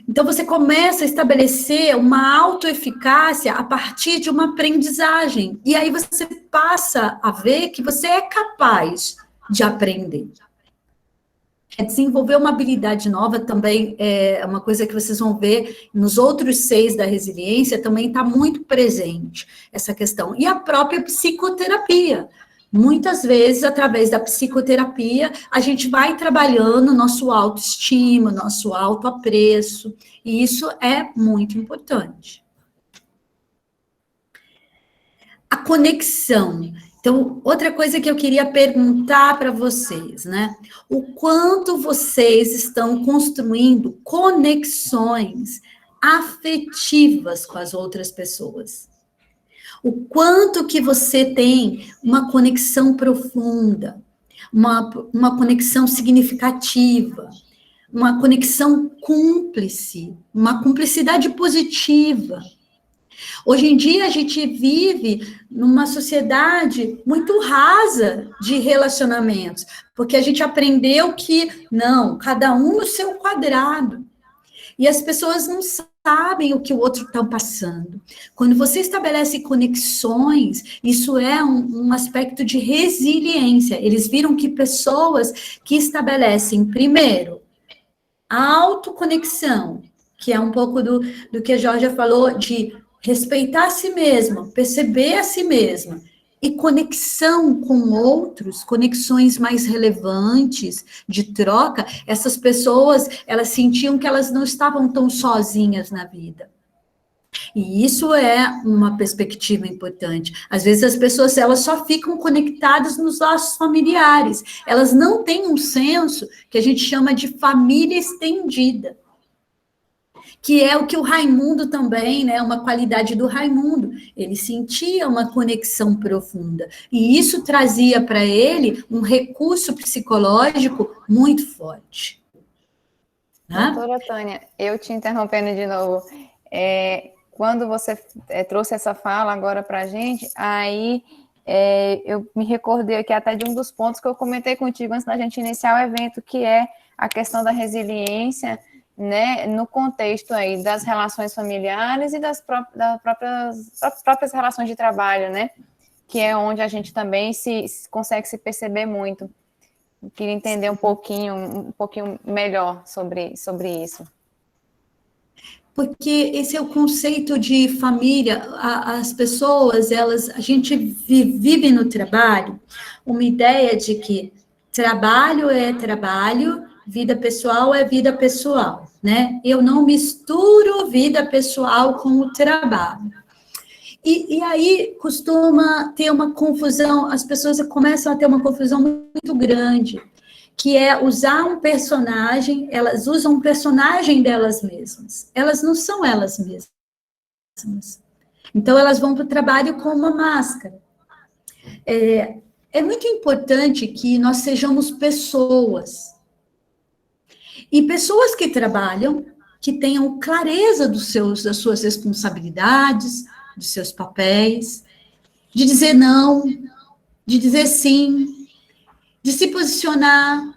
Então, você começa a estabelecer uma autoeficácia a partir de uma aprendizagem. E aí você passa a ver que você é capaz de aprender. Desenvolver uma habilidade nova também é uma coisa que vocês vão ver nos outros 6 da resiliência, também está muito presente essa questão. E a própria psicoterapia. Muitas vezes, através da psicoterapia, a gente vai trabalhando nosso autoestima, nosso autoapreço, e isso é muito importante. A conexão. Então, outra coisa que eu queria perguntar para vocês, né? O quanto vocês estão construindo conexões afetivas com as outras pessoas? O quanto que você tem uma conexão profunda, uma conexão significativa, uma conexão cúmplice, uma cumplicidade positiva. Hoje em dia, a gente vive numa sociedade muito rasa de relacionamentos, porque a gente aprendeu que, não, cada um no seu quadrado. E as pessoas não sabem o que o outro está passando. Quando você estabelece conexões, isso é um aspecto de resiliência. Eles viram que pessoas que estabelecem, primeiro, a autoconexão, que é um pouco do que a Georgia falou, de respeitar a si mesma, perceber a si mesma, e conexão com outros, conexões mais relevantes, de troca, essas pessoas, elas sentiam que elas não estavam tão sozinhas na vida. E isso é uma perspectiva importante. Às vezes as pessoas, elas só ficam conectadas nos laços familiares, elas não têm um senso que a gente chama de família estendida, que é o que o Raimundo também, né, uma qualidade do Raimundo, ele sentia uma conexão profunda, e isso trazia para ele um recurso psicológico muito forte. Né? Doutora Tânia, eu te interrompendo de novo, quando você trouxe essa fala agora para a gente, aí eu me recordei aqui até de um dos pontos que eu comentei contigo antes da gente iniciar o evento, que é a questão da resiliência, né, no contexto aí das relações familiares e das próprias relações de trabalho, né, que é onde a gente também consegue se perceber muito. Eu queria entender um pouquinho melhor sobre isso. Porque esse é o conceito de família. As pessoas, a gente vive no trabalho uma ideia de que trabalho é trabalho, vida pessoal é vida pessoal, né? Eu não misturo vida pessoal com o trabalho. E aí costuma ter uma confusão, as pessoas começam a ter uma confusão muito grande, que é usar um personagem, elas usam um personagem delas mesmas. Elas não são elas mesmas. Então, elas vão para o trabalho com uma máscara. É muito importante que nós sejamos pessoas. E pessoas que trabalham, que tenham clareza das suas responsabilidades, dos seus papéis, de dizer não, de dizer sim, de se posicionar.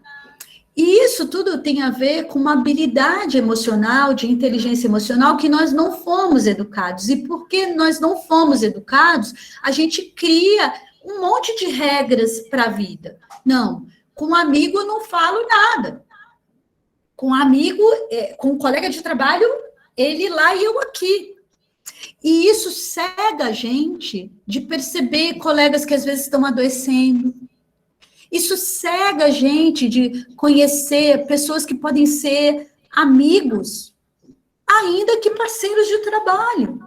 E isso tudo tem a ver com uma habilidade emocional, de inteligência emocional, que nós não fomos educados. E porque nós não fomos educados, a gente cria um monte de regras para a vida. Não, com um amigo eu não falo nada. Com um amigo, com um colega de trabalho, ele lá e eu aqui. E isso cega a gente de perceber colegas que às vezes estão adoecendo. Isso cega a gente de conhecer pessoas que podem ser amigos, ainda que parceiros de trabalho.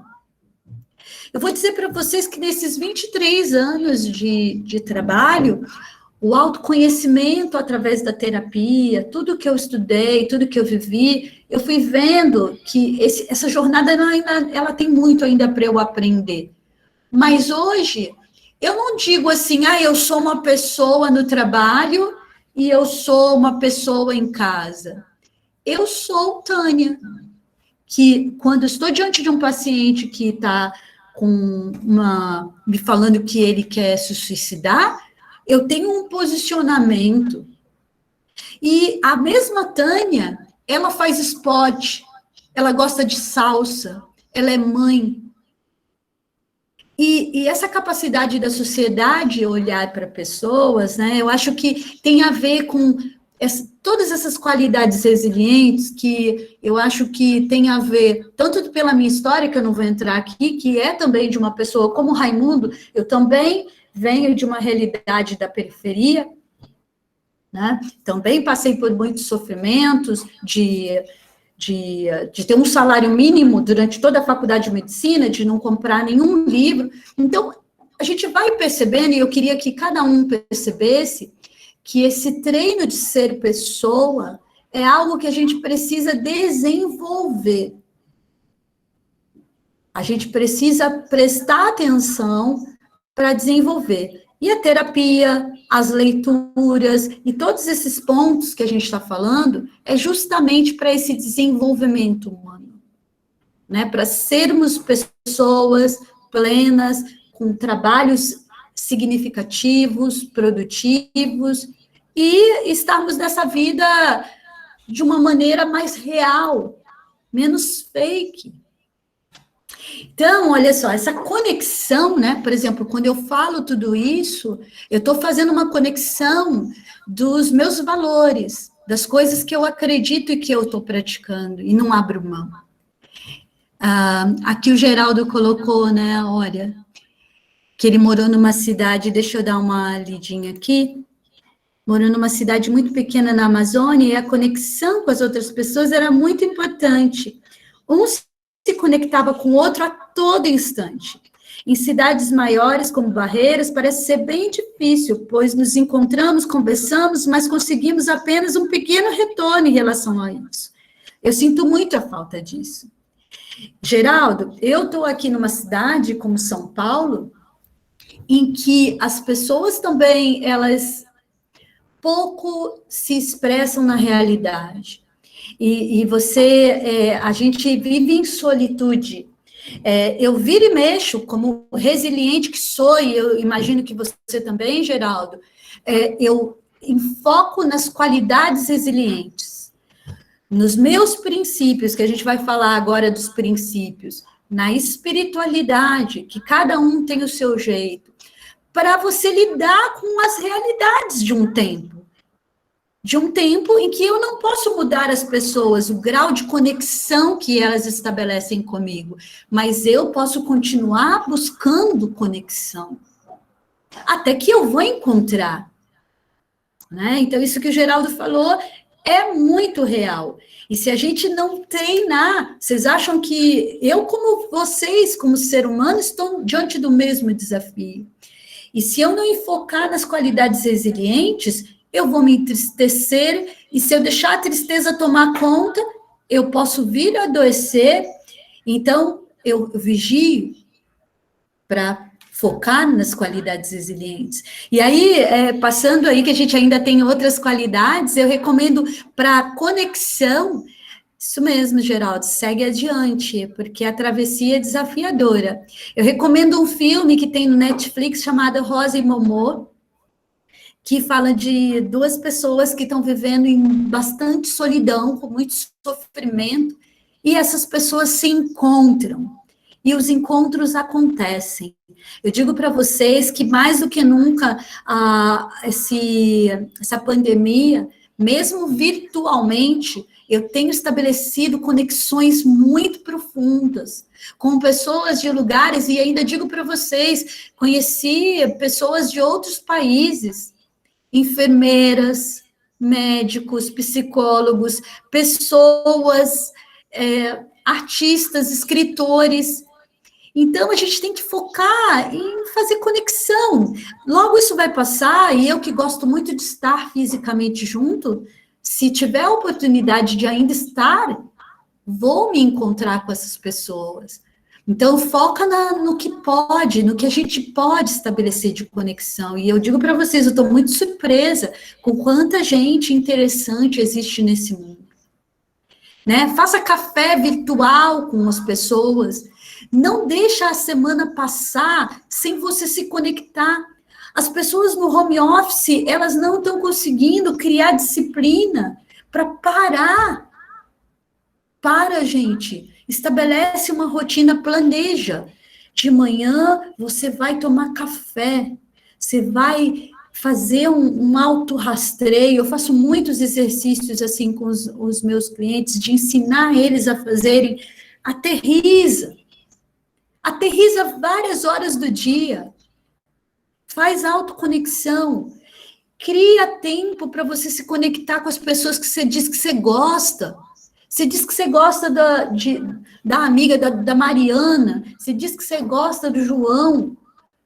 Eu vou dizer para vocês que nesses 23 anos de trabalho, o autoconhecimento através da terapia, tudo que eu estudei, tudo que eu vivi, eu fui vendo que essa jornada ela tem muito ainda para eu aprender. Mas hoje, eu não digo assim, eu sou uma pessoa no trabalho e eu sou uma pessoa em casa. Eu sou Tânia, que quando estou diante de um paciente que está me falando que ele quer se suicidar, eu tenho um posicionamento. E a mesma Tânia, ela faz esporte, ela gosta de salsa, ela é mãe. E essa capacidade da sociedade olhar para pessoas, né, eu acho que tem a ver com todas essas qualidades resilientes, que eu acho que tem a ver, tanto pela minha história, que eu não vou entrar aqui, que é também de uma pessoa como Raimundo, eu também venho de uma realidade da periferia, né, também passei por muitos sofrimentos, de ter um salário mínimo durante toda a faculdade de medicina, de não comprar nenhum livro. Então, a gente vai percebendo, e eu queria que cada um percebesse, que esse treino de ser pessoa é algo que a gente precisa desenvolver. A gente precisa prestar atenção para desenvolver. E a terapia, as leituras, e todos esses pontos que a gente está falando, é justamente para esse desenvolvimento humano, né? Para sermos pessoas plenas, com trabalhos significativos, produtivos, e estarmos nessa vida de uma maneira mais real, menos fake. Então, olha só, essa conexão, né? Por exemplo, quando eu falo tudo isso, eu estou fazendo uma conexão dos meus valores, das coisas que eu acredito e que eu estou praticando, e não abro mão. Aqui o Geraldo colocou, né, olha, que ele morou numa cidade, deixa eu dar uma lidinha aqui, morou numa cidade muito pequena na Amazônia, e a conexão com as outras pessoas era muito importante. Se conectava com o outro a todo instante. Em cidades maiores, como Barreiras, parece ser bem difícil, pois nos encontramos, conversamos, mas conseguimos apenas um pequeno retorno em relação a isso. Eu sinto muito a falta disso. Geraldo, eu estou aqui numa cidade como São Paulo, em que as pessoas também, elas pouco se expressam na realidade. E a gente vive em solitude. Eu viro e mexo, como resiliente que sou, e eu imagino que você também, Geraldo, eu enfoco nas qualidades resilientes, nos meus princípios, que a gente vai falar agora dos princípios, na espiritualidade, que cada um tem o seu jeito, para você lidar com as realidades de um tempo em que eu não posso mudar as pessoas, o grau de conexão que elas estabelecem comigo, mas eu posso continuar buscando conexão, até que eu vou encontrar, né? Então, isso que o Geraldo falou é muito real, e se a gente não treinar, vocês acham que eu, como vocês, como ser humano, estou diante do mesmo desafio, e se eu não enfocar nas qualidades resilientes, eu vou me entristecer, e se eu deixar a tristeza tomar conta, eu posso vir a adoecer. Então, eu vigio para focar nas qualidades resilientes. E aí, passando aí, que a gente ainda tem outras qualidades, eu recomendo para conexão, isso mesmo, Geraldo, segue adiante, porque a travessia é desafiadora. Eu recomendo um filme que tem no Netflix chamado Rosa e Momô, que fala de duas pessoas que estão vivendo em bastante solidão, com muito sofrimento, e essas pessoas se encontram, e os encontros acontecem. Eu digo para vocês que, mais do que nunca, essa pandemia, mesmo virtualmente, eu tenho estabelecido conexões muito profundas com pessoas de lugares, e ainda digo para vocês, conheci pessoas de outros países, enfermeiras, médicos, psicólogos, pessoas, artistas, escritores. Então, a gente tem que focar em fazer conexão. Logo isso vai passar, e eu que gosto muito de estar fisicamente junto, se tiver a oportunidade de ainda estar, vou me encontrar com essas pessoas. Então, foca no que pode, no que a gente pode estabelecer de conexão. E eu digo para vocês, eu estou muito surpresa com quanta gente interessante existe nesse mundo. Né? Faça café virtual com as pessoas. Não deixa a semana passar sem você se conectar. As pessoas no home office, elas não estão conseguindo criar disciplina para parar. Para, gente. Estabelece uma rotina, planeja. De manhã, você vai tomar café. Você vai fazer um autorrastreio. Eu faço muitos exercícios assim com os meus clientes, de ensinar eles a fazerem. Aterriza várias horas do dia, faz autoconexão, cria tempo para você se conectar com as pessoas que você diz que você gosta. Você diz que você gosta da amiga da Mariana, você diz que você gosta do João,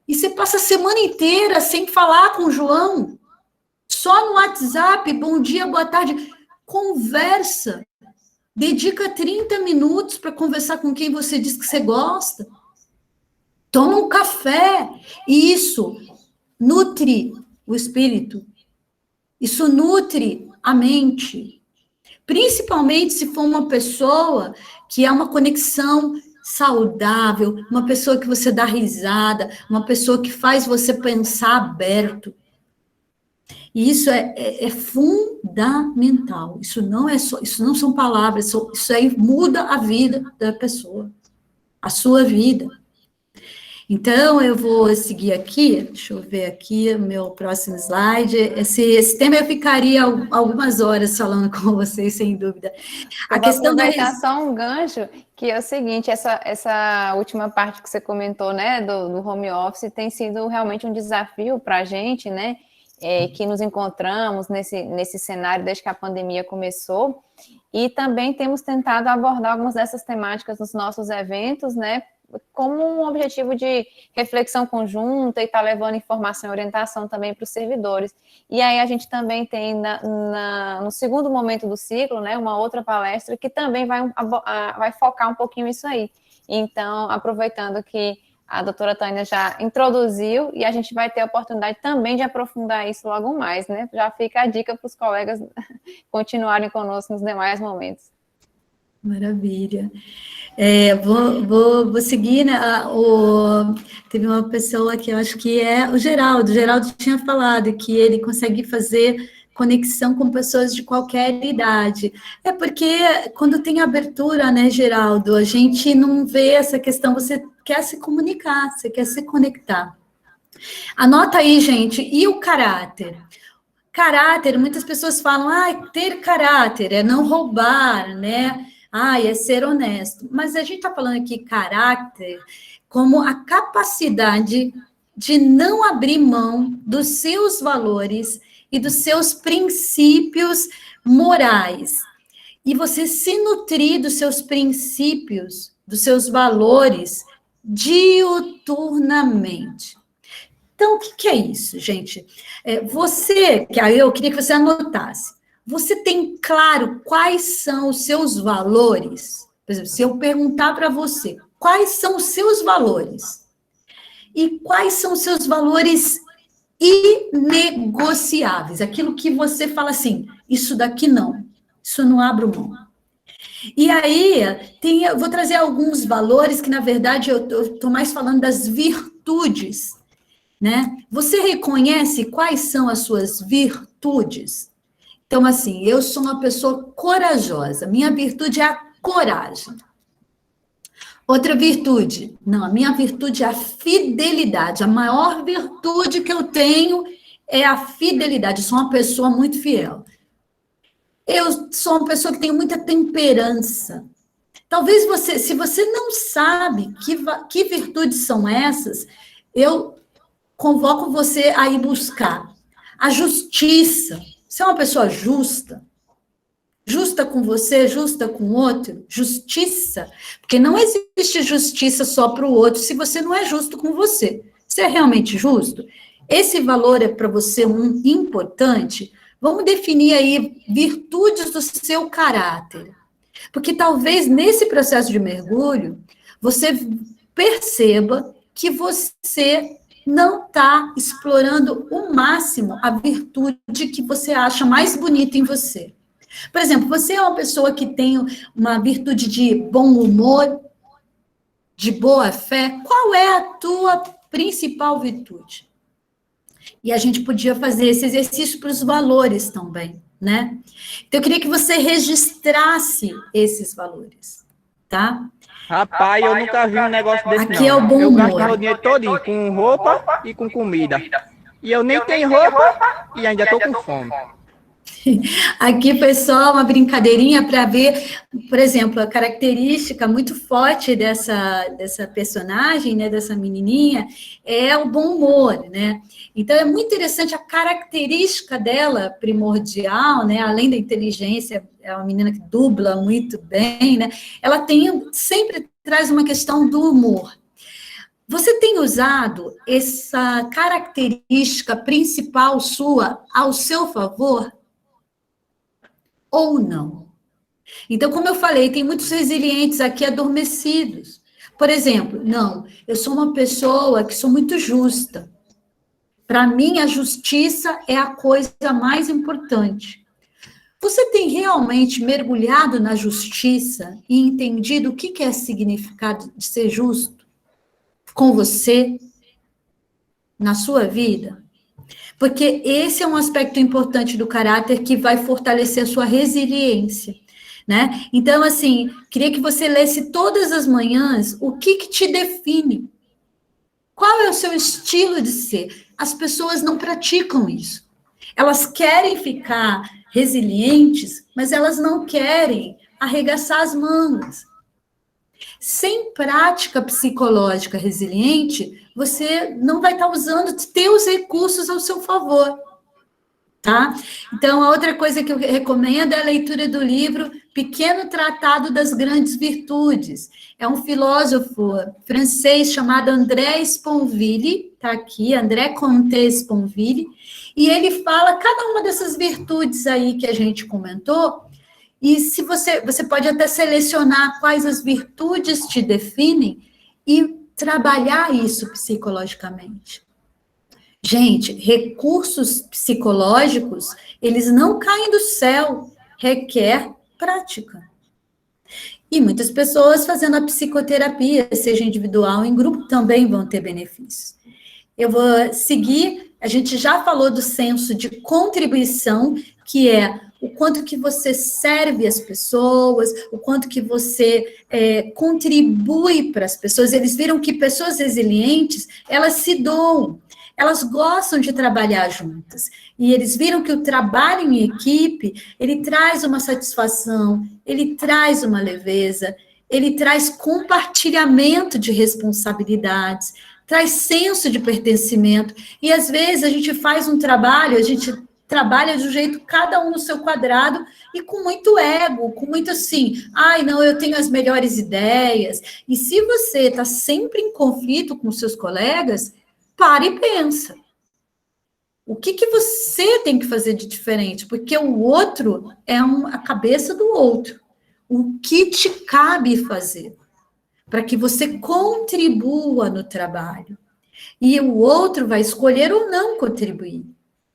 e você passa a semana inteira sem falar com o João, só no WhatsApp, bom dia, boa tarde, conversa, dedica 30 minutos para conversar com quem você diz que você gosta, toma um café, e isso nutre o espírito, isso nutre a mente, principalmente se for uma pessoa que é uma conexão saudável, uma pessoa que você dá risada, uma pessoa que faz você pensar aberto. E isso é fundamental. Isso não são palavras, isso aí muda a vida da pessoa, a sua vida. Então, eu vou seguir aqui, deixa eu ver aqui o meu próximo slide. Esse tema eu ficaria algumas horas falando com vocês, sem dúvida. A questão só um gancho, que é o seguinte, essa última parte que você comentou, né, do home office, tem sido realmente um desafio para a gente, né, que nos encontramos nesse cenário desde que a pandemia começou, e também temos tentado abordar algumas dessas temáticas nos nossos eventos, né, como um objetivo de reflexão conjunta e tá levando informação e orientação também para os servidores. E aí a gente também tem no segundo momento do ciclo, né, uma outra palestra que também vai focar um pouquinho isso aí. Então, aproveitando que a doutora Tânia já introduziu, e a gente vai ter a oportunidade também de aprofundar isso logo mais, né? Já fica a dica para os colegas continuarem conosco nos demais momentos. Maravilha. Vou seguir, né, teve uma pessoa que eu acho que é o Geraldo tinha falado que ele consegue fazer conexão com pessoas de qualquer idade. É porque quando tem abertura, né, Geraldo, a gente não vê essa questão, você quer se comunicar, você quer se conectar. Anota aí, gente, e o caráter? Caráter, muitas pessoas falam, ter caráter é não roubar, né? É ser honesto. Mas a gente está falando aqui caráter como a capacidade de não abrir mão dos seus valores e dos seus princípios morais. E você se nutrir dos seus princípios, dos seus valores, diuturnamente. Então, o que é isso, gente? Você, que aí eu queria que você anotasse, você tem claro quais são os seus valores? Por exemplo, se eu perguntar para você, quais são os seus valores? E quais são os seus valores inegociáveis? Aquilo que você fala assim, isso daqui não, isso eu não abro mão. E aí, eu vou trazer alguns valores que, na verdade, eu estou mais falando das virtudes, né? Você reconhece quais são as suas virtudes? Então, assim, eu sou uma pessoa corajosa, minha virtude é a coragem. Outra virtude, não, a minha virtude é a fidelidade, a maior virtude que eu tenho é a fidelidade, eu sou uma pessoa muito fiel. Eu sou uma pessoa que tem muita temperança. Talvez você, se você não sabe que virtudes são essas, eu convoco você a ir buscar a justiça. Você é uma pessoa justa? Justa com você, justa com o outro? Justiça? Porque não existe justiça só para o outro se você não é justo com você. Você é realmente justo? Esse valor é para você um importante? Vamos definir aí virtudes do seu caráter. Porque talvez nesse processo de mergulho, você perceba que você não está explorando o máximo a virtude que você acha mais bonita em você. Por exemplo, você é uma pessoa que tem uma virtude de bom humor, de boa fé. Qual é a tua principal virtude? E a gente podia fazer esse exercício para os valores também, né? Então, eu queria que você registrasse esses valores, tá? Rapaz, eu nunca vi um negócio desse, Aqui é o bom Eu gasto humor. meu dinheiro todinho com roupa e com comida. E eu nem tenho roupa e ainda tô com fome. Aqui foi só uma brincadeirinha para ver, por exemplo, a característica muito forte dessa personagem, né, dessa menininha, é o bom humor, né? Então, é muito interessante a característica dela primordial, né? Além da inteligência, é uma menina que dubla muito bem, né? Ela sempre traz uma questão do humor. Você tem usado essa característica principal sua ao seu favor? Ou não? Então, como eu falei, tem muitos resilientes aqui adormecidos. Por exemplo, não, eu sou uma pessoa que sou muito justa. Para mim, a justiça é a coisa mais importante. Você tem realmente mergulhado na justiça e entendido o que é significado de ser justo com você, na sua vida? Porque esse é um aspecto importante do caráter que vai fortalecer a sua resiliência, né? Então, assim, queria que você lesse todas as manhãs o que te define. Qual é o seu estilo de ser? As pessoas não praticam isso. Elas querem ficar resilientes, mas elas não querem arregaçar as mangas. Sem prática psicológica resiliente, você não vai estar usando teus recursos ao seu favor, tá? Então, a outra coisa que eu recomendo é a leitura do livro Pequeno Tratado das Grandes Virtudes. É um filósofo francês chamado André Sponville, tá aqui, André Comte Sponville, e ele fala cada uma dessas virtudes aí que a gente comentou. E se você pode até selecionar quais as virtudes te definem e trabalhar isso psicologicamente. Gente, recursos psicológicos, eles não caem do céu, requer prática. E muitas pessoas fazendo a psicoterapia, seja individual ou em grupo, também vão ter benefícios. Eu vou seguir, a gente já falou do senso de contribuição, que é o quanto que você serve as pessoas, o quanto que você contribui para as pessoas. Eles viram que pessoas resilientes, elas se doam, elas gostam de trabalhar juntas. E eles viram que o trabalho em equipe, ele traz uma satisfação, ele traz uma leveza, ele traz compartilhamento de responsabilidades, traz senso de pertencimento. E às vezes a gente faz um trabalho, a gente trabalha de um jeito, cada um no seu quadrado, e com muito ego, com muito assim, ai, não, eu tenho as melhores ideias. E se você está sempre em conflito com seus colegas, para e pensa. O que você tem que fazer de diferente? Porque o outro é a cabeça do outro. O que te cabe fazer para que você contribua no trabalho? E o outro vai escolher ou não contribuir.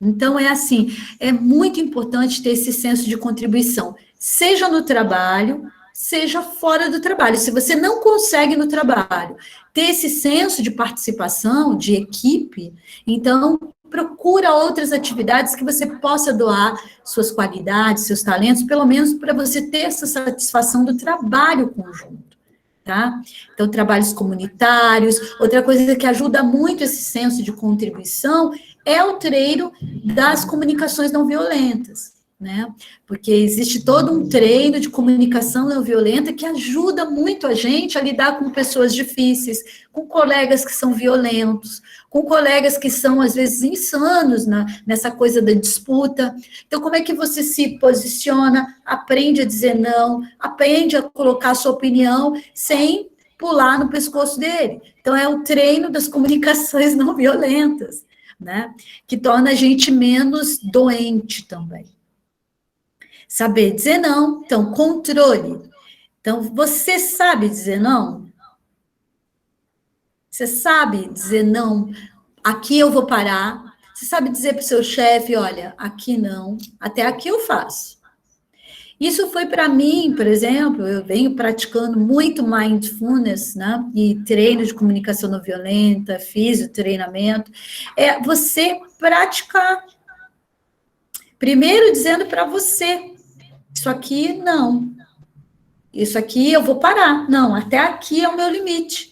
Então, é assim, é muito importante ter esse senso de contribuição, seja no trabalho, seja fora do trabalho. Se você não consegue no trabalho ter esse senso de participação, de equipe, então procura outras atividades que você possa doar suas qualidades, seus talentos, pelo menos para você ter essa satisfação do trabalho conjunto, tá? Então, trabalhos comunitários, outra coisa que ajuda muito esse senso de contribuição é o treino das comunicações não violentas, né? Porque existe todo um treino de comunicação não violenta que ajuda muito a gente a lidar com pessoas difíceis, com colegas que são violentos, com colegas que são, às vezes, insanos nessa coisa da disputa. Então, como é que você se posiciona, aprende a dizer não, aprende a colocar a sua opinião sem pular no pescoço dele? Então, é o treino das comunicações não violentas, né? Que torna a gente menos doente também. Saber dizer não, então, controle. Então, você sabe dizer não? Você sabe dizer não? Aqui eu vou parar. Você sabe dizer para o seu chefe, olha, aqui não, até aqui eu faço. Isso foi para mim, por exemplo, eu venho praticando muito mindfulness, né? E treino de comunicação não violenta, fiz o treinamento. É você praticar. Primeiro dizendo para você, isso aqui não. Isso aqui eu vou parar. Não, até aqui é o meu limite.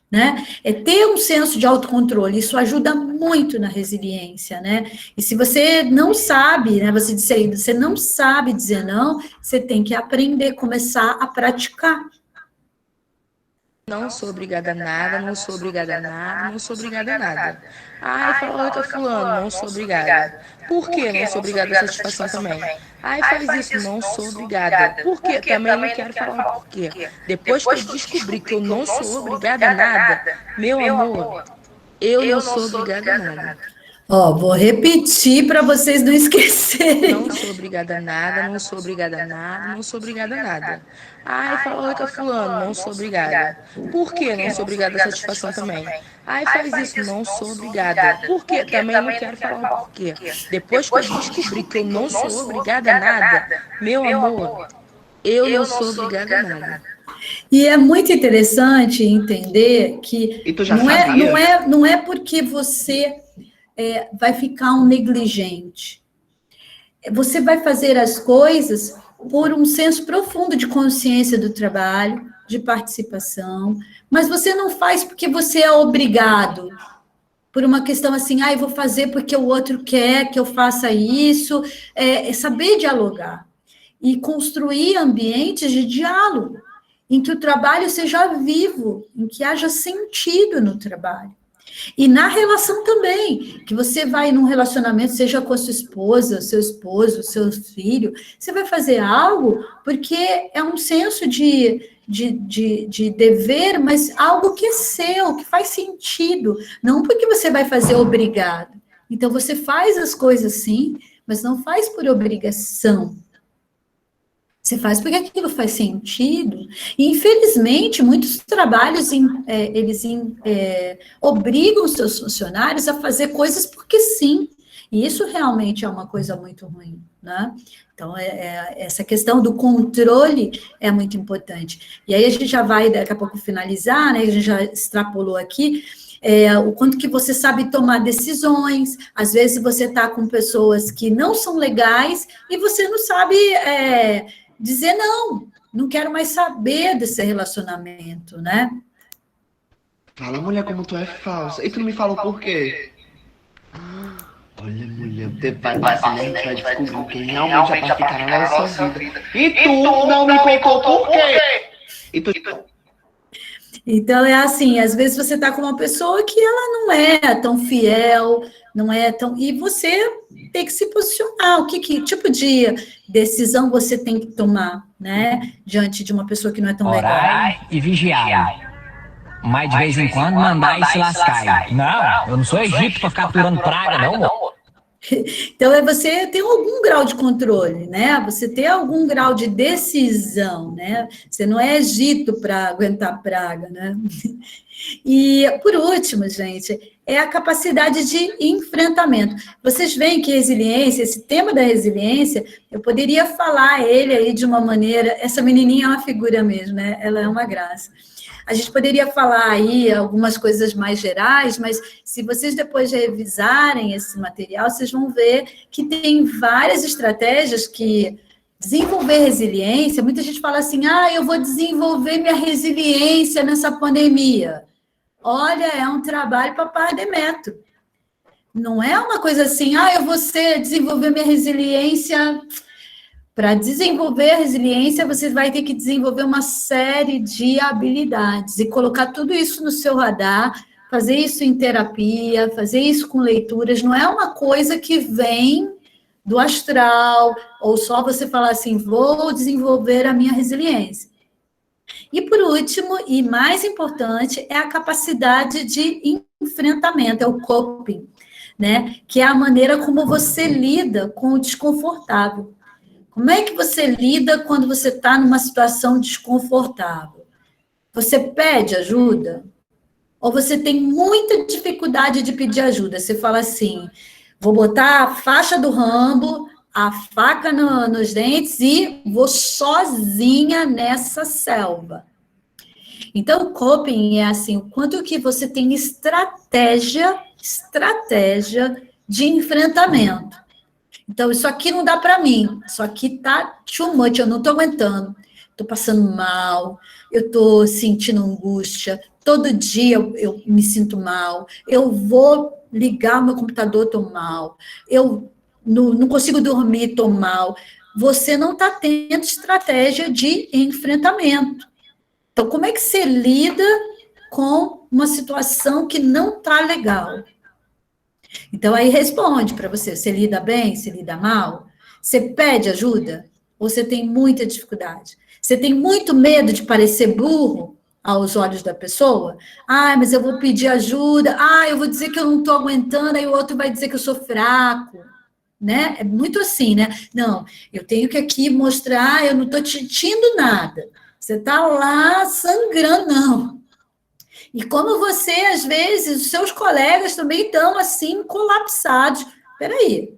Né? É ter um senso de autocontrole, isso ajuda muito na resiliência, né? E se você não sabe, né, você disse aí, você não sabe dizer não, você tem que aprender, começar a praticar. Não sou obrigada a nada, não sou obrigada a nada, não sou obrigada a nada. Ai, fala oi, fulano, não sou obrigada. Por que não sou obrigada a satisfação também? Ai, faz isso, não sou obrigada. Por quê? Também não quero falar o porquê. Depois que eu descobri que eu não sou obrigada a nada, meu amor, eu não sou obrigada a nada. Ó, vou repetir para vocês não esquecerem. Não sou obrigada a nada, não sou obrigada a nada, não sou obrigada a nada. Ai, fala oi, fulano, não sou obrigada. Por que não sou obrigada a satisfação também? Ai, faz isso, não sou obrigada. Por quê? Também não quero falar o porquê. Depois que eu descobri que eu não sou obrigada a nada, meu amor, eu não sou obrigada a nada. E é muito interessante entender que não é porque você vai ficar um negligente. Você vai fazer as coisas por um senso profundo de consciência do trabalho, de participação, mas você não faz porque você é obrigado, por uma questão assim, eu vou fazer porque o outro quer que eu faça isso, é saber dialogar e construir ambientes de diálogo, em que o trabalho seja vivo, em que haja sentido no trabalho. E na relação também, que você vai num relacionamento, seja com a sua esposa, seu esposo, seu filho, você vai fazer algo porque é um senso de dever, mas algo que é seu, que faz sentido, não porque você vai fazer obrigado. Então, você faz as coisas sim, mas não faz por obrigação. Você faz porque aquilo faz sentido. E, infelizmente, muitos trabalhos, eles obrigam os seus funcionários a fazer coisas porque sim. E isso realmente é uma coisa muito ruim, né? Então, essa questão do controle é muito importante. E aí a gente já vai, daqui a pouco, finalizar, né? A gente já extrapolou aqui. O quanto que você sabe tomar decisões, às vezes você está com pessoas que não são legais e você não sabe dizer não quero mais saber desse relacionamento, né? Fala, mulher, como tu é falsa. E tu não me falou por quê? Olha, mulher, o tempo vai passando, a gente vai descobrir quem realmente já ficar na nossa vida. E tu não me contou por quê? E tu... Então, é assim, às vezes você está com uma pessoa que ela não é tão fiel, não é tão... E você tem que se posicionar. Que tipo de decisão você tem que tomar, né? Diante de uma pessoa que não é tão legal. Orai e vigiai. mas de vez em quando mandar e se lascar aí. Não, eu não sou Egito pra ficar aturando praga, não, amor. Então, é você ter algum grau de controle, né? Você ter algum grau de decisão, né? Você não é Egito para aguentar praga, né? E, por último, gente, é a capacidade de enfrentamento. Vocês veem que resiliência, esse tema da resiliência, eu poderia falar ele aí de uma maneira... Essa menininha é uma figura mesmo, né? Ela é uma graça. A gente poderia falar aí algumas coisas mais gerais, mas se vocês depois revisarem esse material, vocês vão ver que tem várias estratégias que desenvolver resiliência, muita gente fala assim, eu vou desenvolver minha resiliência nessa pandemia. Olha, é um trabalho para par de metro. Não é uma coisa assim, eu vou desenvolver minha resiliência... Para desenvolver a resiliência, você vai ter que desenvolver uma série de habilidades e colocar tudo isso no seu radar, fazer isso em terapia, fazer isso com leituras. Não é uma coisa que vem do astral, ou só você falar assim, vou desenvolver a minha resiliência. E, por último, e mais importante, é a capacidade de enfrentamento, é o coping, né? Que é a maneira como você lida com o desconfortável. Como é que você lida quando você está numa situação desconfortável? Você pede ajuda? Ou você tem muita dificuldade de pedir ajuda? Você fala assim, vou botar a faixa do Rambo, a faca nos dentes e vou sozinha nessa selva. Então, o coping é assim, o quanto que você tem estratégia de enfrentamento. Então, isso aqui não dá para mim, isso aqui tá too much, eu não estou aguentando, estou passando mal, eu estou sentindo angústia, todo dia eu me sinto mal, eu vou ligar o meu computador, estou mal, eu não consigo dormir, estou mal. Você não está tendo estratégia de enfrentamento. Então, como é que você lida com uma situação que não está legal? Então, aí responde para você, você lida bem, você lida mal? Você pede ajuda? Ou você tem muita dificuldade? Você tem muito medo de parecer burro aos olhos da pessoa? Mas eu vou pedir ajuda, eu vou dizer que eu não estou aguentando, aí o outro vai dizer que eu sou fraco, né? É muito assim, né? Não, eu tenho que aqui mostrar, eu não estou te sentindo nada. Você está lá sangrando, não. E como você, às vezes, os seus colegas também estão, assim, colapsados. Peraí,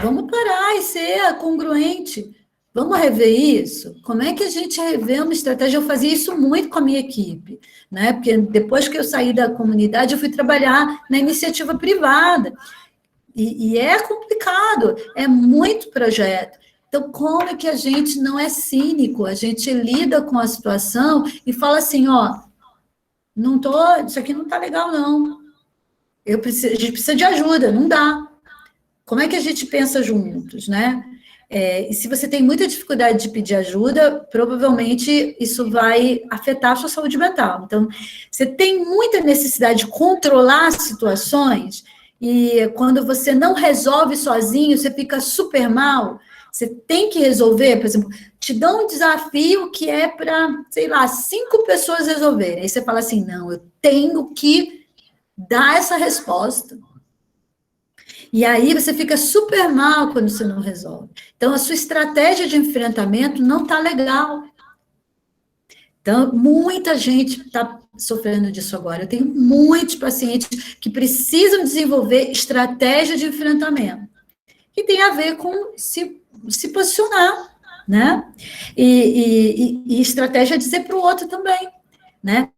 vamos parar e ser congruente. Vamos rever isso? Como é que a gente revê uma estratégia? Eu fazia isso muito com a minha equipe, né? Porque depois que eu saí da comunidade, eu fui trabalhar na iniciativa privada. E é complicado, é muito projeto. Então, como é que a gente não é cínico? A gente lida com a situação e fala assim, isso aqui não está legal, não. A gente precisa de ajuda, não dá. Como é que a gente pensa juntos, né? E se você tem muita dificuldade de pedir ajuda, provavelmente isso vai afetar a sua saúde mental. Então, você tem muita necessidade de controlar situações, e quando você não resolve sozinho, você fica super mal. Você tem que resolver, por exemplo, te dão um desafio que é para, 5 pessoas resolverem. Aí você fala assim, não, eu tenho que dar essa resposta. E aí você fica super mal quando você não resolve. Então, a sua estratégia de enfrentamento não está legal. Então, muita gente está sofrendo disso agora. Eu tenho muitos pacientes que precisam desenvolver estratégia de enfrentamento, que tem a ver com se posicionar, né? E estratégia é dizer para o outro também, né?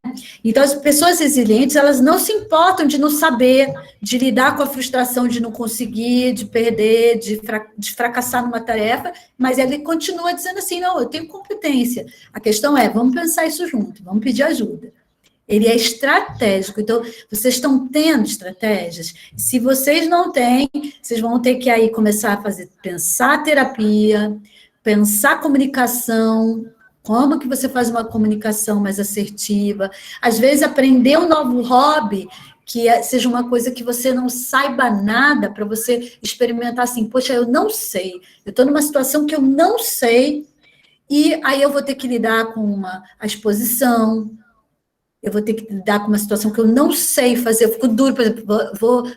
Então, as pessoas resilientes, elas não se importam de não saber, de lidar com a frustração de não conseguir, de perder, de fracassar numa tarefa, mas ele continua dizendo assim, não, eu tenho competência. A questão é, vamos pensar isso junto, vamos pedir ajuda. Ele é estratégico, então, vocês estão tendo estratégias? Se vocês não têm, vocês vão ter que aí começar a pensar terapia, pensar comunicação, como que você faz uma comunicação mais assertiva, às vezes aprender um novo hobby, que seja uma coisa que você não saiba nada, para você experimentar assim, poxa, eu não sei, eu estou numa situação que eu não sei, e aí eu vou ter que lidar com a exposição, eu vou ter que lidar com uma situação que eu não sei fazer, eu fico duro, por exemplo,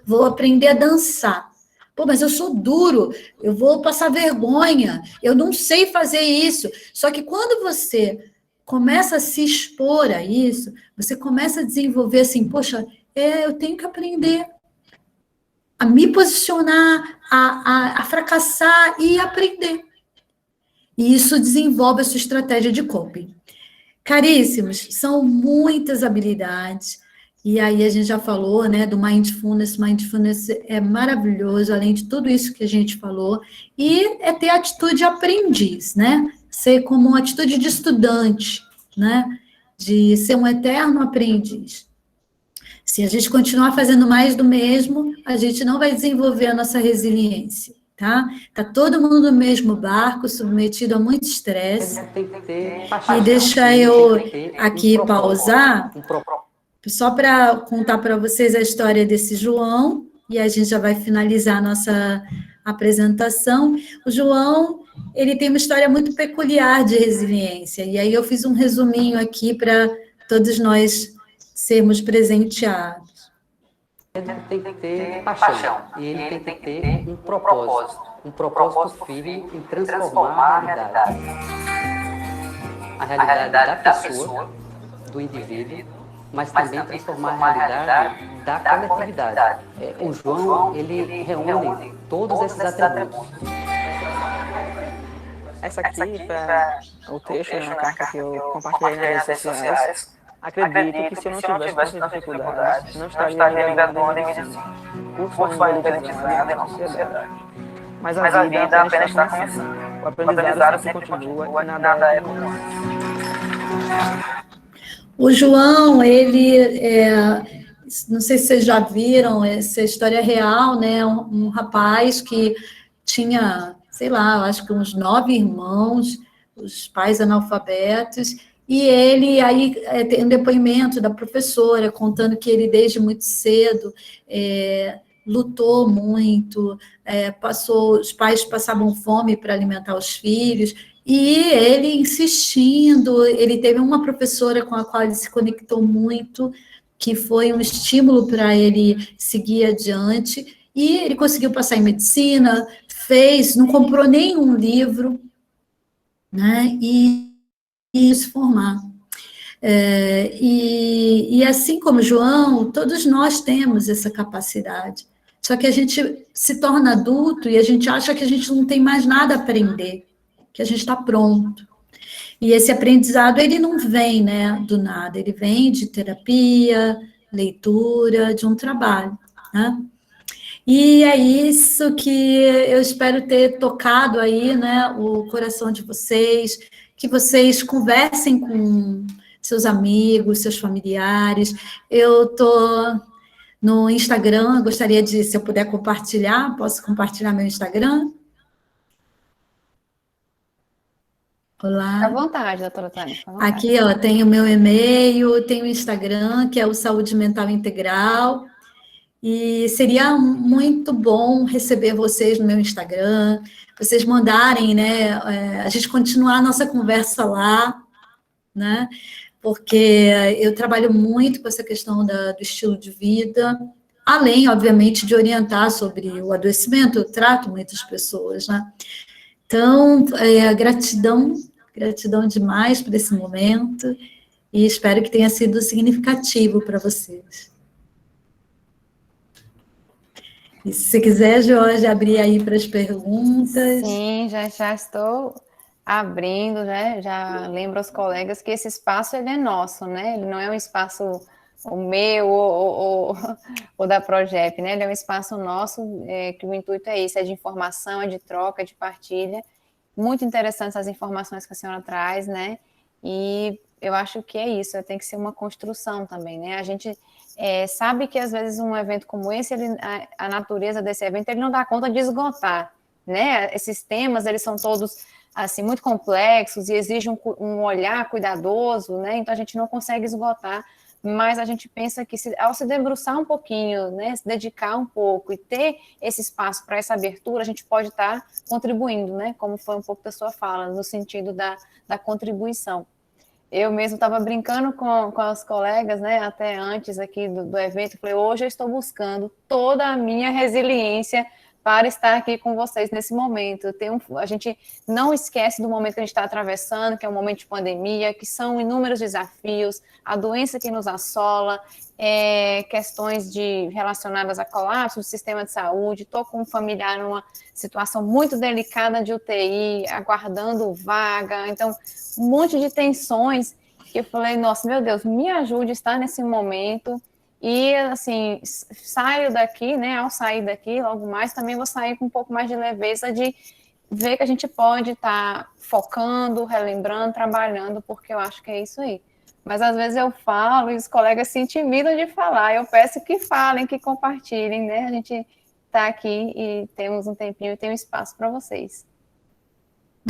vou aprender a dançar. Pô, mas eu sou duro, eu vou passar vergonha, eu não sei fazer isso. Só que quando você começa a se expor a isso, você começa a desenvolver assim, poxa, eu tenho que aprender a me posicionar, a fracassar e aprender. E isso desenvolve a sua estratégia de coping. Caríssimos, são muitas habilidades, e aí a gente já falou, né, do mindfulness. Mindfulness é maravilhoso, além de tudo isso que a gente falou, e é ter atitude de aprendiz, né, ser como uma atitude de estudante, né, de ser um eterno aprendiz. Se a gente continuar fazendo mais do mesmo, a gente não vai desenvolver a nossa resiliência, tá? Tá todo mundo no mesmo barco, submetido a muito estresse. E deixa eu aqui pausar, só para contar para vocês a história desse João, e a gente já vai finalizar a nossa apresentação. O João, ele tem uma história muito peculiar de resiliência, e aí eu fiz um resuminho aqui para todos nós sermos presenteados. Ele tem que ter paixão, e ele tem que ter um propósito firme em transformar a realidade da pessoa, do indivíduo, mas também transformar a realidade da coletividade. O João, ele reúne todos esses atributos. Essa aqui foi o trecho, uma carta que eu compartilhei nas redes sociais. Acredito que se eu não tivesse essas dificuldades, não estaria me graduando em medicina. Curso foi elitizado na sociedade. Mas a vida apenas está começando. O aprendizado sempre continua e nada é como antes. O João, ele, não sei se vocês já viram, essa história é real, né? Um rapaz que tinha, sei lá, acho que uns 9 irmãos, os pais analfabetos. E ele, aí, tem um depoimento da professora, contando que ele, desde muito cedo, lutou muito, os pais passavam fome para alimentar os filhos, e ele insistindo, ele teve uma professora com a qual ele se conectou muito, que foi um estímulo para ele seguir adiante, e ele conseguiu passar em medicina, não comprou nenhum livro, né, e se formar. E assim como João, todos nós temos essa capacidade, só que a gente se torna adulto e a gente acha que a gente não tem mais nada a aprender, que a gente está pronto. E esse aprendizado, ele não vem, né, do nada, ele vem de terapia, leitura, de um trabalho, né? E é isso que eu espero ter tocado aí, né, o coração de vocês, que vocês conversem com seus amigos, seus familiares. Eu estou no Instagram, gostaria de, se eu puder compartilhar, posso compartilhar meu Instagram? Olá. À vontade, doutora Tânia. Aqui, ó, tem o meu e-mail, tem o Instagram, que é o Saúde Mental Integral. E seria muito bom receber vocês no meu Instagram, vocês mandarem, né, a gente continuar a nossa conversa lá, né, porque eu trabalho muito com essa questão do estilo de vida, além, obviamente, de orientar sobre o adoecimento, eu trato muitas pessoas, né. Então, gratidão demais por esse momento, e espero que tenha sido significativo para vocês. E se você quiser, Jorge, abrir aí para as perguntas. Sim, já estou abrindo, né? Já lembro aos colegas que esse espaço, ele é nosso, né? Ele não é um espaço o meu ou da Progep, né? Ele é um espaço nosso, que o intuito é isso, é de informação, é de troca, é de partilha. Muito interessantes as informações que a senhora traz, né? E eu acho que é isso, tem que ser uma construção também, né? A gente sabe que, às vezes, um evento como esse, a natureza desse evento, ele não dá conta de esgotar, né? Esses temas, eles são todos, assim, muito complexos e exigem um olhar cuidadoso, né? Então, a gente não consegue esgotar, mas a gente pensa que, ao se debruçar um pouquinho, né? Se dedicar um pouco e ter esse espaço para essa abertura, a gente pode estar contribuindo, né? Como foi um pouco da sua fala, no sentido da contribuição. eu mesmo estava brincando com as colegas, né, até antes aqui do evento, falei, hoje eu estou buscando toda a minha resiliência para estar aqui com vocês nesse momento. A gente não esquece do momento que a gente está atravessando, que é um momento de pandemia, que são inúmeros desafios, a doença que nos assola, questões relacionadas a colapso do sistema de saúde, estou com um familiar numa situação muito delicada de UTI, aguardando vaga, então, um monte de tensões, que eu falei, nossa, meu Deus, me ajude a estar nesse momento. E, assim, saio daqui, né, ao sair daqui, logo mais, também vou sair com um pouco mais de leveza de ver que a gente pode estar focando, relembrando, trabalhando, porque eu acho que é isso aí. Mas, às vezes, eu falo e os colegas se intimidam de falar, eu peço que falem, que compartilhem, né, a gente está aqui e temos um tempinho e tem um espaço para vocês.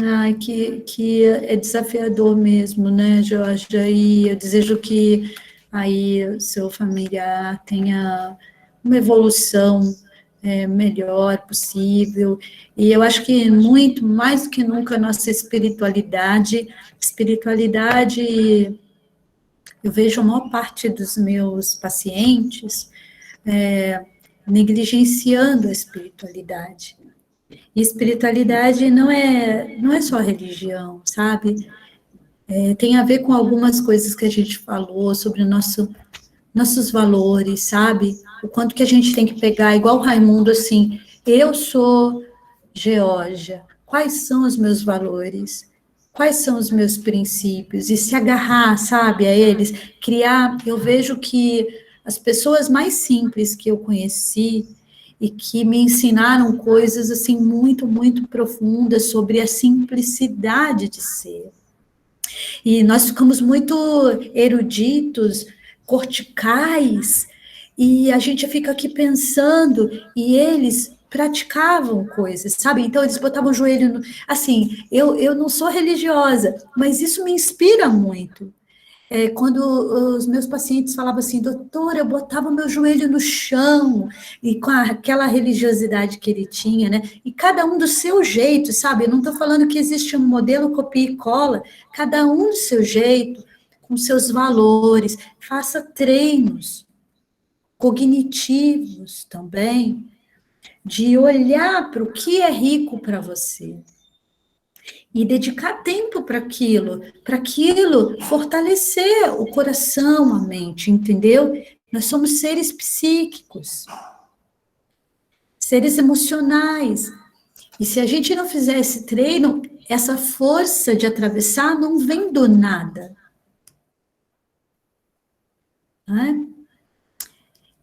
Ai, que é desafiador mesmo, né, Georgia? E eu desejo que aí o seu familiar tenha uma evolução melhor possível. E eu acho que muito, mais do que nunca, a nossa espiritualidade, eu vejo a maior parte dos meus pacientes negligenciando a espiritualidade. E espiritualidade não é só religião, sabe? Tem a ver com algumas coisas que a gente falou sobre nossos valores, sabe? O quanto que a gente tem que pegar, igual o Raimundo, assim, eu sou Geórgia, quais são os meus valores? Quais são os meus princípios? E se agarrar, sabe, a eles, criar, eu vejo que as pessoas mais simples que eu conheci e que me ensinaram coisas, assim, muito, muito profundas sobre a simplicidade de ser. E nós ficamos muito eruditos, corticais, e a gente fica aqui pensando, e eles praticavam coisas, sabe? Então, eles botavam o joelho no... Assim, eu não sou religiosa, mas isso me inspira muito. Quando os meus pacientes falavam assim, doutora, eu botava meu joelho no chão, e com aquela religiosidade que ele tinha, né? E cada um do seu jeito, sabe? Eu não estou falando que existe um modelo copia e cola, cada um do seu jeito, com seus valores, faça treinos cognitivos também, de olhar para o que é rico para você. E dedicar tempo para aquilo fortalecer o coração, a mente, entendeu? Nós somos seres psíquicos, seres emocionais. E se a gente não fizer esse treino, essa força de atravessar não vem do nada. Né?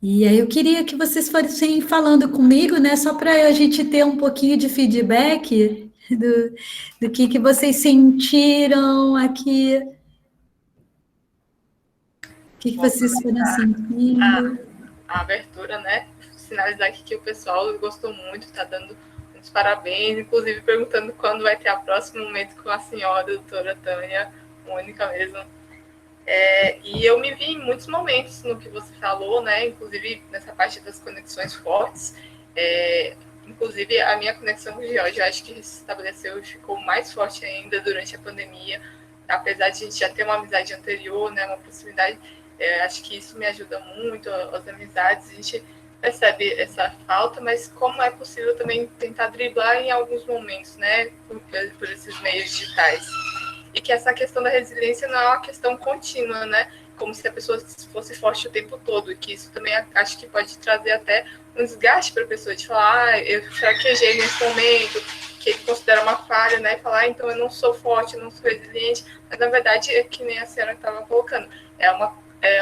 E aí eu queria que vocês fossem falando comigo, né? Só para a gente ter um pouquinho de feedback do que vocês sentiram aqui. O que vocês foram sentindo? A abertura, né? Sinalizar aqui que o pessoal gostou muito, está dando muitos parabéns, inclusive perguntando quando vai ter o próximo momento com a senhora, a doutora Tânia, Mônica mesmo. E eu me vi em muitos momentos no que você falou, né? Inclusive nessa parte das conexões fortes. Inclusive, a minha conexão com o Geórgia, acho que se estabeleceu e ficou mais forte ainda durante a pandemia. Apesar de a gente já ter uma amizade anterior, né, uma proximidade, acho que isso me ajuda muito, as amizades. A gente percebe essa falta, mas como é possível também tentar driblar em alguns momentos, né, por esses meios digitais. E que essa questão da resiliência não é uma questão contínua, né? Como se a pessoa fosse forte o tempo todo, e que isso também acho que pode trazer até um desgaste para a pessoa, de falar, eu fraquejei nesse momento, que ele considera uma falha, né, e falar, então eu não sou forte, eu não sou resiliente, mas na verdade é que nem a senhora estava colocando, é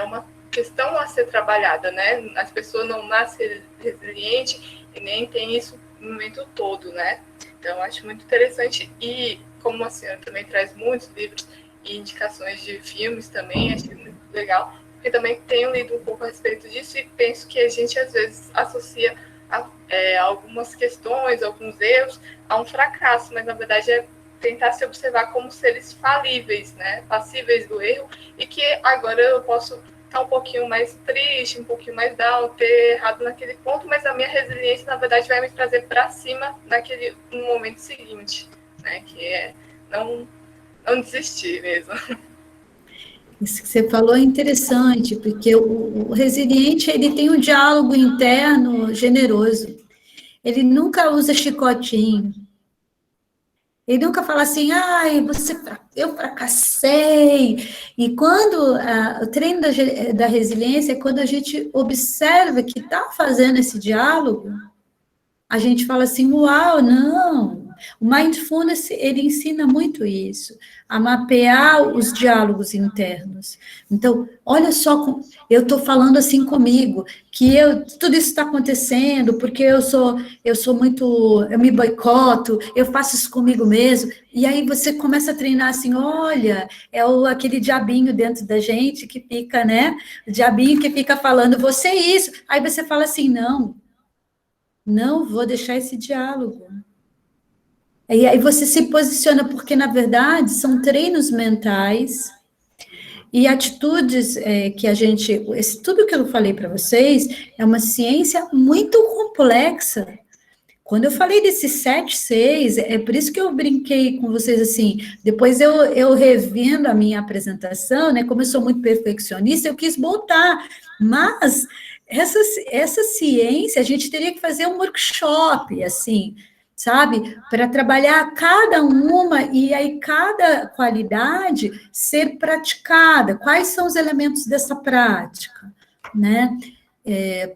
uma questão a ser trabalhada, né, as pessoas não nascem resilientes e nem tem isso no momento todo, né, então eu acho muito interessante, e como a senhora também traz muitos livros e indicações de filmes também, acho muito legal, porque também tenho lido um pouco a respeito disso e penso que a gente às vezes associa algumas questões, alguns erros a um fracasso, mas na verdade é tentar se observar como seres falíveis, né, passíveis do erro, e que agora eu posso estar um pouquinho mais triste, um pouquinho mais down, ter errado naquele ponto, mas a minha resiliência na verdade vai me trazer para cima no momento seguinte, né, que é não desistir mesmo. Isso que você falou é interessante, porque o resiliente, ele tem um diálogo interno generoso. Ele nunca usa chicotinho. Ele nunca fala assim, ai, eu fracassei. E quando o treino da resiliência é quando a gente observa que está fazendo esse diálogo, a gente fala assim, uau, não. O Mindfulness, ele ensina muito isso, a mapear os diálogos internos. Então, olha só, eu estou falando assim comigo, que tudo isso está acontecendo, porque eu me boicoto, eu faço isso comigo mesmo, e aí você começa a treinar assim, olha, aquele diabinho dentro da gente que fica, né, o diabinho que fica falando, você é isso, aí você fala assim, não vou deixar esse diálogo. E aí você se posiciona, porque, na verdade, são treinos mentais e atitudes que a gente... tudo que eu falei para vocês é uma ciência muito complexa. Quando eu falei desses 7, 6, é por isso que eu brinquei com vocês assim, depois eu revendo a minha apresentação, né, como eu sou muito perfeccionista, eu quis botar, mas essa ciência, a gente teria que fazer um workshop, assim, sabe, para trabalhar cada uma e aí cada qualidade ser praticada, quais são os elementos dessa prática, né?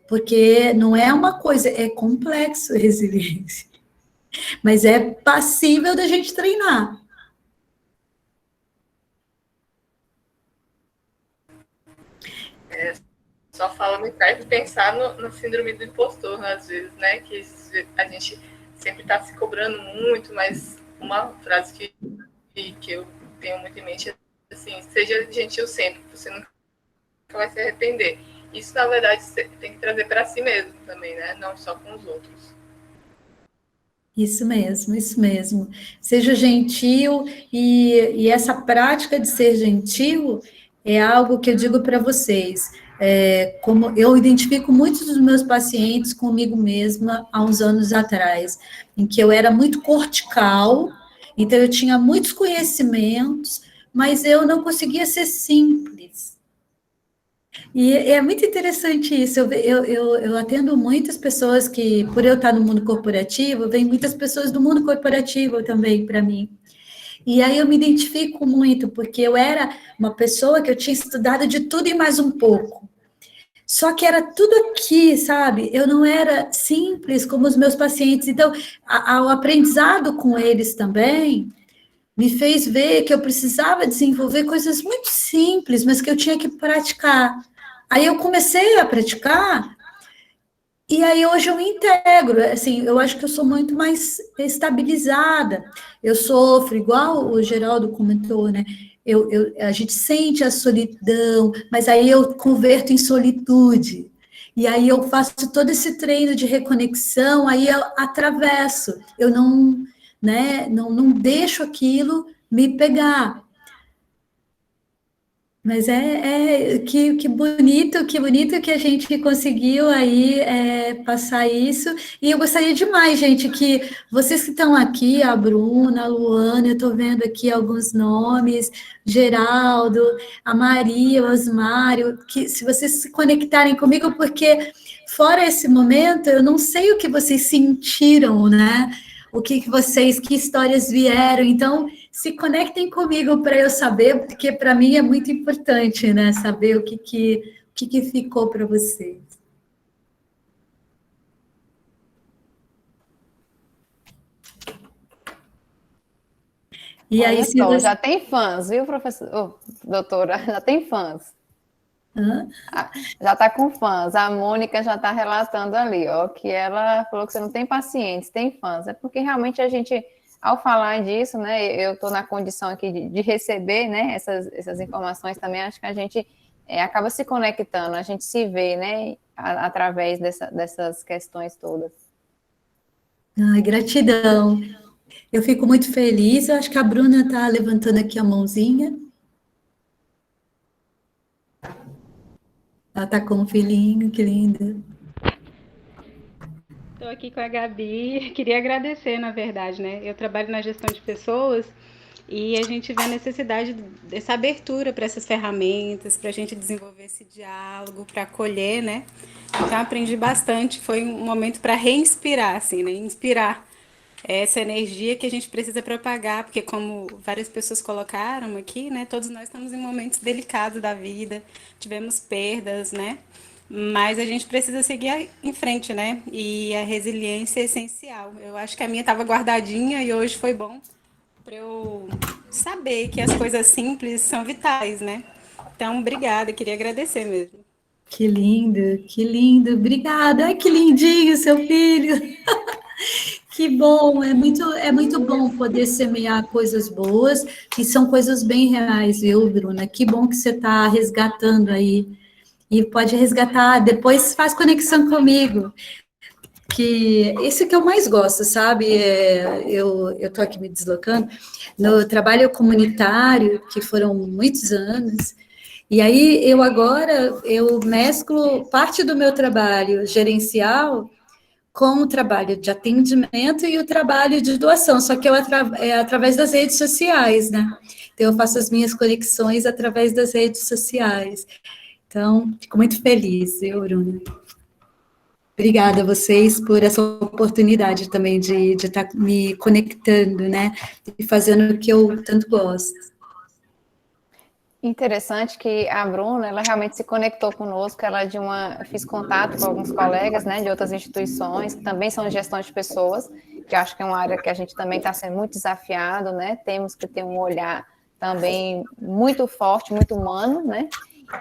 Porque não é uma coisa, é complexo a resiliência, mas é passível da gente treinar. Só fala me faz pensar no síndrome do impostor, né, às vezes, né, que a gente sempre está se cobrando muito, mas uma frase que eu tenho muito em mente é assim, seja gentil sempre, você nunca vai se arrepender. Isso, na verdade, você tem que trazer para si mesmo também, né? Não só com os outros. Isso mesmo, isso mesmo. Seja gentil, e essa prática de ser gentil é algo que eu digo para vocês. Como eu identifico muitos dos meus pacientes comigo mesma há uns anos atrás, em que eu era muito cortical, então eu tinha muitos conhecimentos, mas eu não conseguia ser simples. E é muito interessante isso, eu atendo muitas pessoas que, por eu estar no mundo corporativo, vem muitas pessoas do mundo corporativo também para mim. E aí eu me identifico muito, porque eu era uma pessoa que eu tinha estudado de tudo e mais um pouco. Só que era tudo aqui, sabe? Eu não era simples como os meus pacientes. Então, o aprendizado com eles também me fez ver que eu precisava desenvolver coisas muito simples, mas que eu tinha que praticar. Aí eu comecei a praticar, e aí hoje eu integro, assim, eu acho que eu sou muito mais estabilizada. Eu sofro, igual o Geraldo comentou, né? A gente sente a solidão, mas aí eu converto em solitude. E aí eu faço todo esse treino de reconexão, aí eu atravesso. Eu não, né, não deixo aquilo me pegar. Mas que bonito que a gente conseguiu aí passar isso. E eu gostaria demais, gente, que vocês que estão aqui, a Bruna, a Luana, eu estou vendo aqui alguns nomes, Geraldo, a Maria, o Osmário, que se vocês se conectarem comigo, porque fora esse momento, eu não sei o que vocês sentiram, né? Que histórias vieram, então se conectem comigo para eu saber, porque para mim é muito importante, né, saber o que ficou para vocês. E olha aí, só, já tem fãs, viu, doutora? Já tem fãs. Já está com fãs. A Mônica já está relatando ali, ó, que ela falou que você não tem pacientes, tem fãs. É porque realmente a gente, ao falar disso, né, eu estou na condição aqui de receber, né, essas informações também, acho que a gente acaba se conectando, a gente se vê, né, através dessas questões todas. Ai, gratidão. Eu fico muito feliz, eu acho que a Bruna está levantando aqui a mãozinha. Ela está com um filhinho, que lindo. Estou aqui com a Gabi, queria agradecer, na verdade, né? Eu trabalho na gestão de pessoas E a gente vê a necessidade dessa abertura para essas ferramentas, para a gente desenvolver esse diálogo, para acolher, né? Então, aprendi bastante. Foi um momento para reinspirar, assim, né? Inspirar essa energia que a gente precisa propagar, porque como várias pessoas colocaram aqui, né? Todos nós estamos em momentos delicados da vida, tivemos perdas, né? Mas a gente precisa seguir em frente, né? E a resiliência é essencial. Eu acho que a minha estava guardadinha e hoje foi bom para eu saber que as coisas simples são vitais, né? Então, obrigada, queria agradecer mesmo. Que lindo, que lindo. Obrigada. Ai, que lindinho, seu filho. Que bom, é muito bom poder semear coisas boas, e são coisas bem reais, viu, Bruna? Que bom que você está resgatando aí. E pode resgatar, depois faz conexão comigo. Que isso que eu mais gosto, sabe? Eu estou aqui me deslocando no trabalho comunitário, que foram muitos anos, e aí eu mesclo parte do meu trabalho gerencial com o trabalho de atendimento e o trabalho de doação, só que através das redes sociais, né? Então, eu faço as minhas conexões através das redes sociais. Então, fico muito feliz, viu, Bruna? Obrigada a vocês por essa oportunidade também de estar me conectando, né? E fazendo o que eu tanto gosto. Interessante que a Bruna, ela realmente se conectou conosco, fiz contato com alguns colegas, né, de outras instituições, que também são gestão de pessoas, que acho que é uma área que a gente também está sendo muito desafiado, né, temos que ter um olhar também muito forte, muito humano, né,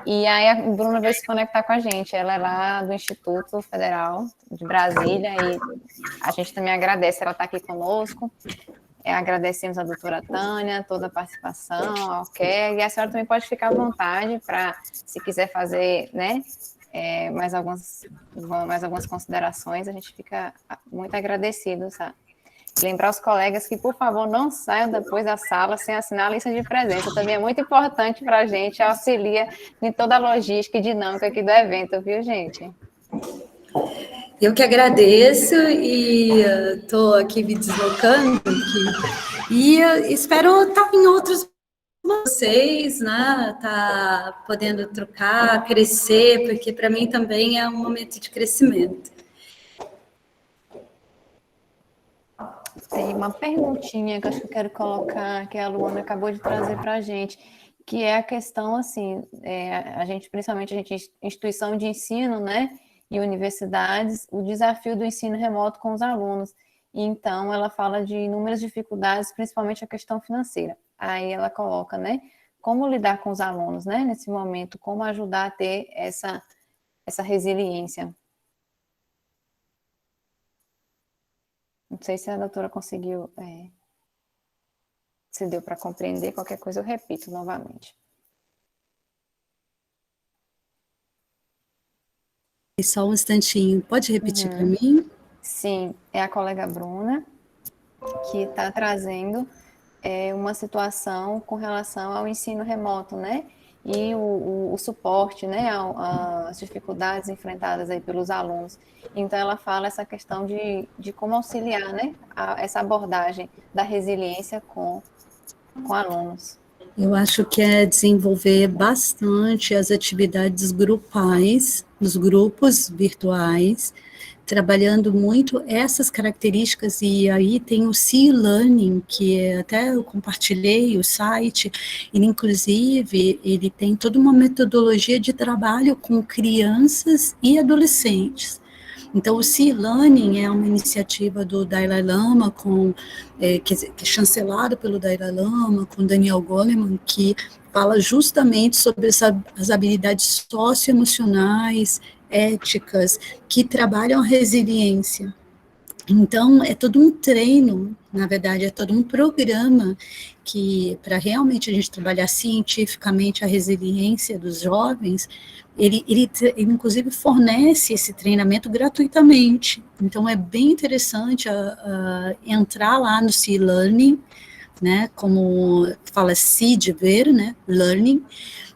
e aí a Bruna veio se conectar com a gente, ela é lá do Instituto Federal de Brasília, e a gente também agradece ela estar aqui conosco. Agradecemos a doutora Tânia, toda a participação, ok, e a senhora também pode ficar à vontade para, se quiser fazer, né, mais algumas considerações, a gente fica muito agradecido, sabe? Lembrar os colegas que, por favor, não saiam depois da sala sem assinar a lista de presença, também é muito importante para a gente, auxilia em toda a logística e dinâmica aqui do evento, viu, gente? Eu que agradeço e estou aqui me deslocando e espero estar em outros vocês, né? Tá podendo trocar, crescer, porque para mim também é um momento de crescimento. Tem uma perguntinha que eu acho que eu quero colocar, que a Luana acabou de trazer para a gente, que é a questão, assim, principalmente a gente, instituição de ensino, né, e universidades, o desafio do ensino remoto com os alunos. Então, ela fala de inúmeras dificuldades, principalmente a questão financeira. Aí ela coloca, né, como lidar com os alunos, né, nesse momento, como ajudar a ter essa resiliência. Não sei se a doutora conseguiu, se deu para compreender, qualquer coisa eu repito novamente. Só um instantinho, pode repetir para mim? Sim, é a colega Bruna, que está trazendo uma situação com relação ao ensino remoto, né? E o suporte, né, as dificuldades enfrentadas aí pelos alunos. Então, ela fala essa questão de como auxiliar, né, essa abordagem da resiliência com alunos. Eu acho que é desenvolver bastante as atividades grupais, nos grupos virtuais, trabalhando muito essas características, e aí tem o C-Learning, que até eu compartilhei o site, ele inclusive, ele tem toda uma metodologia de trabalho com crianças e adolescentes. Então, o C-Learning é uma iniciativa do Dalai Lama, que é chancelado pelo Dalai Lama, com Daniel Goleman, que fala justamente sobre as habilidades socioemocionais, éticas, que trabalham a resiliência. Então, é todo um treino, na verdade, é todo um programa que, para realmente a gente trabalhar cientificamente a resiliência dos jovens, ele inclusive fornece esse treinamento gratuitamente. Então, é bem interessante entrar lá no C-Learning, né, como fala C de ver, né, Learning,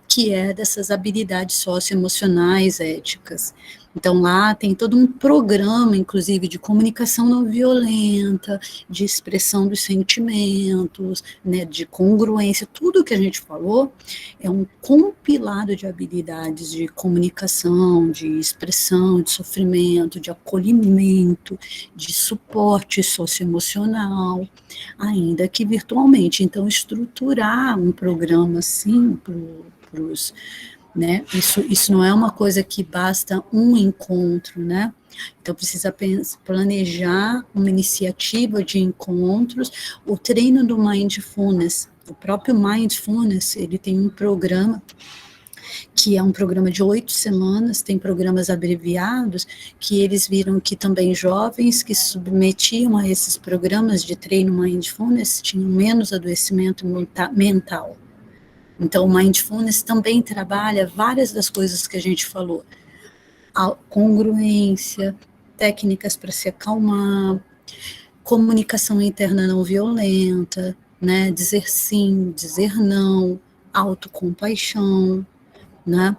que é dessas habilidades socioemocionais, éticas. Então, lá tem todo um programa, inclusive, de comunicação não violenta, de expressão dos sentimentos, né, de congruência, tudo que a gente falou é um compilado de habilidades de comunicação, de expressão, de sofrimento, de acolhimento, de suporte socioemocional, ainda que virtualmente. Então, estruturar um programa assim para os, né? Isso não é uma coisa que basta um encontro, né? Então, precisa planejar uma iniciativa de encontros. O treino do Mindfulness, o próprio Mindfulness, ele tem um programa que é um programa de 8 semanas, tem programas abreviados, que eles viram que também jovens que se submetiam a esses programas de treino Mindfulness tinham menos adoecimento mental. Então, o Mindfulness também trabalha várias das coisas que a gente falou. A congruência, técnicas para se acalmar, comunicação interna não violenta, né? Dizer sim, dizer não, autocompaixão, né?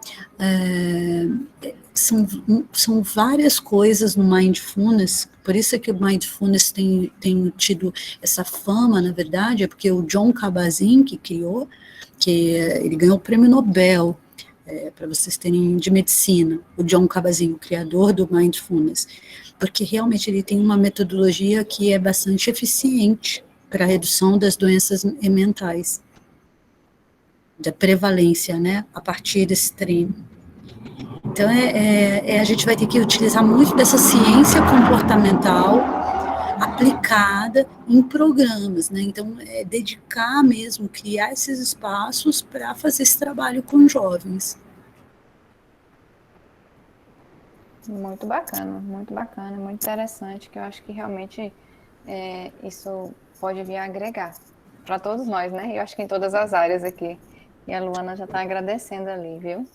São várias coisas no Mindfulness, por isso é que o Mindfulness tem tido essa fama, na verdade, é porque o Jon Kabat-Zinn, que criou, que ele ganhou o prêmio Nobel, para vocês terem, de medicina, o Jon Kabat-Zinn, o criador do Mindfulness, porque realmente ele tem uma metodologia que é bastante eficiente para a redução das doenças mentais, da prevalência, né, a partir desse treino. Então, a gente vai ter que utilizar muito dessa ciência comportamental aplicada em programas, né? Então, dedicar mesmo, criar esses espaços para fazer esse trabalho com jovens. Muito bacana, muito interessante, que eu acho que realmente isso pode vir a agregar para todos nós, né? Eu acho que em todas as áreas aqui. E a Luana já está agradecendo ali, viu?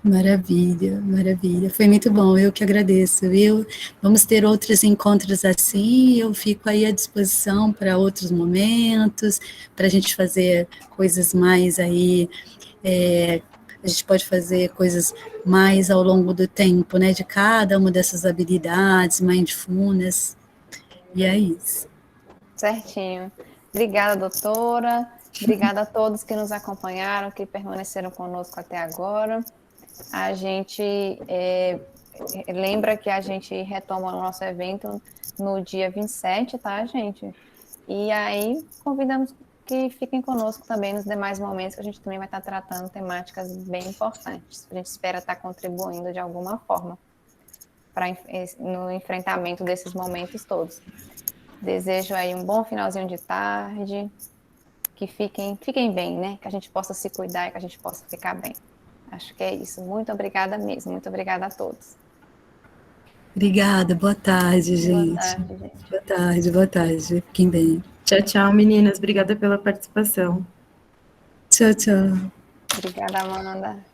Maravilha, maravilha. Foi muito bom, eu que agradeço, viu? Vamos ter outros encontros assim, eu fico aí à disposição para outros momentos, para a gente fazer coisas mais aí, a gente pode fazer coisas mais ao longo do tempo, né? De cada uma dessas habilidades, mindfulness, e é isso. Certinho. Obrigada, doutora. Obrigada a todos que nos acompanharam, que permaneceram conosco até agora. A gente lembra que a gente retoma o nosso evento no dia 27, tá, gente? E aí convidamos que fiquem conosco também nos demais momentos, que a gente também vai estar tratando temáticas bem importantes. A gente espera estar contribuindo de alguma forma no enfrentamento desses momentos todos. Desejo aí um bom finalzinho de tarde, que fiquem bem, né? Que a gente possa se cuidar e que a gente possa ficar bem. Acho que é isso. Muito obrigada mesmo. Muito obrigada a todos. Obrigada. Boa tarde, gente. Boa tarde. Fiquem bem. Tchau, tchau, meninas. Obrigada pela participação. Tchau, tchau. Obrigada, Amanda.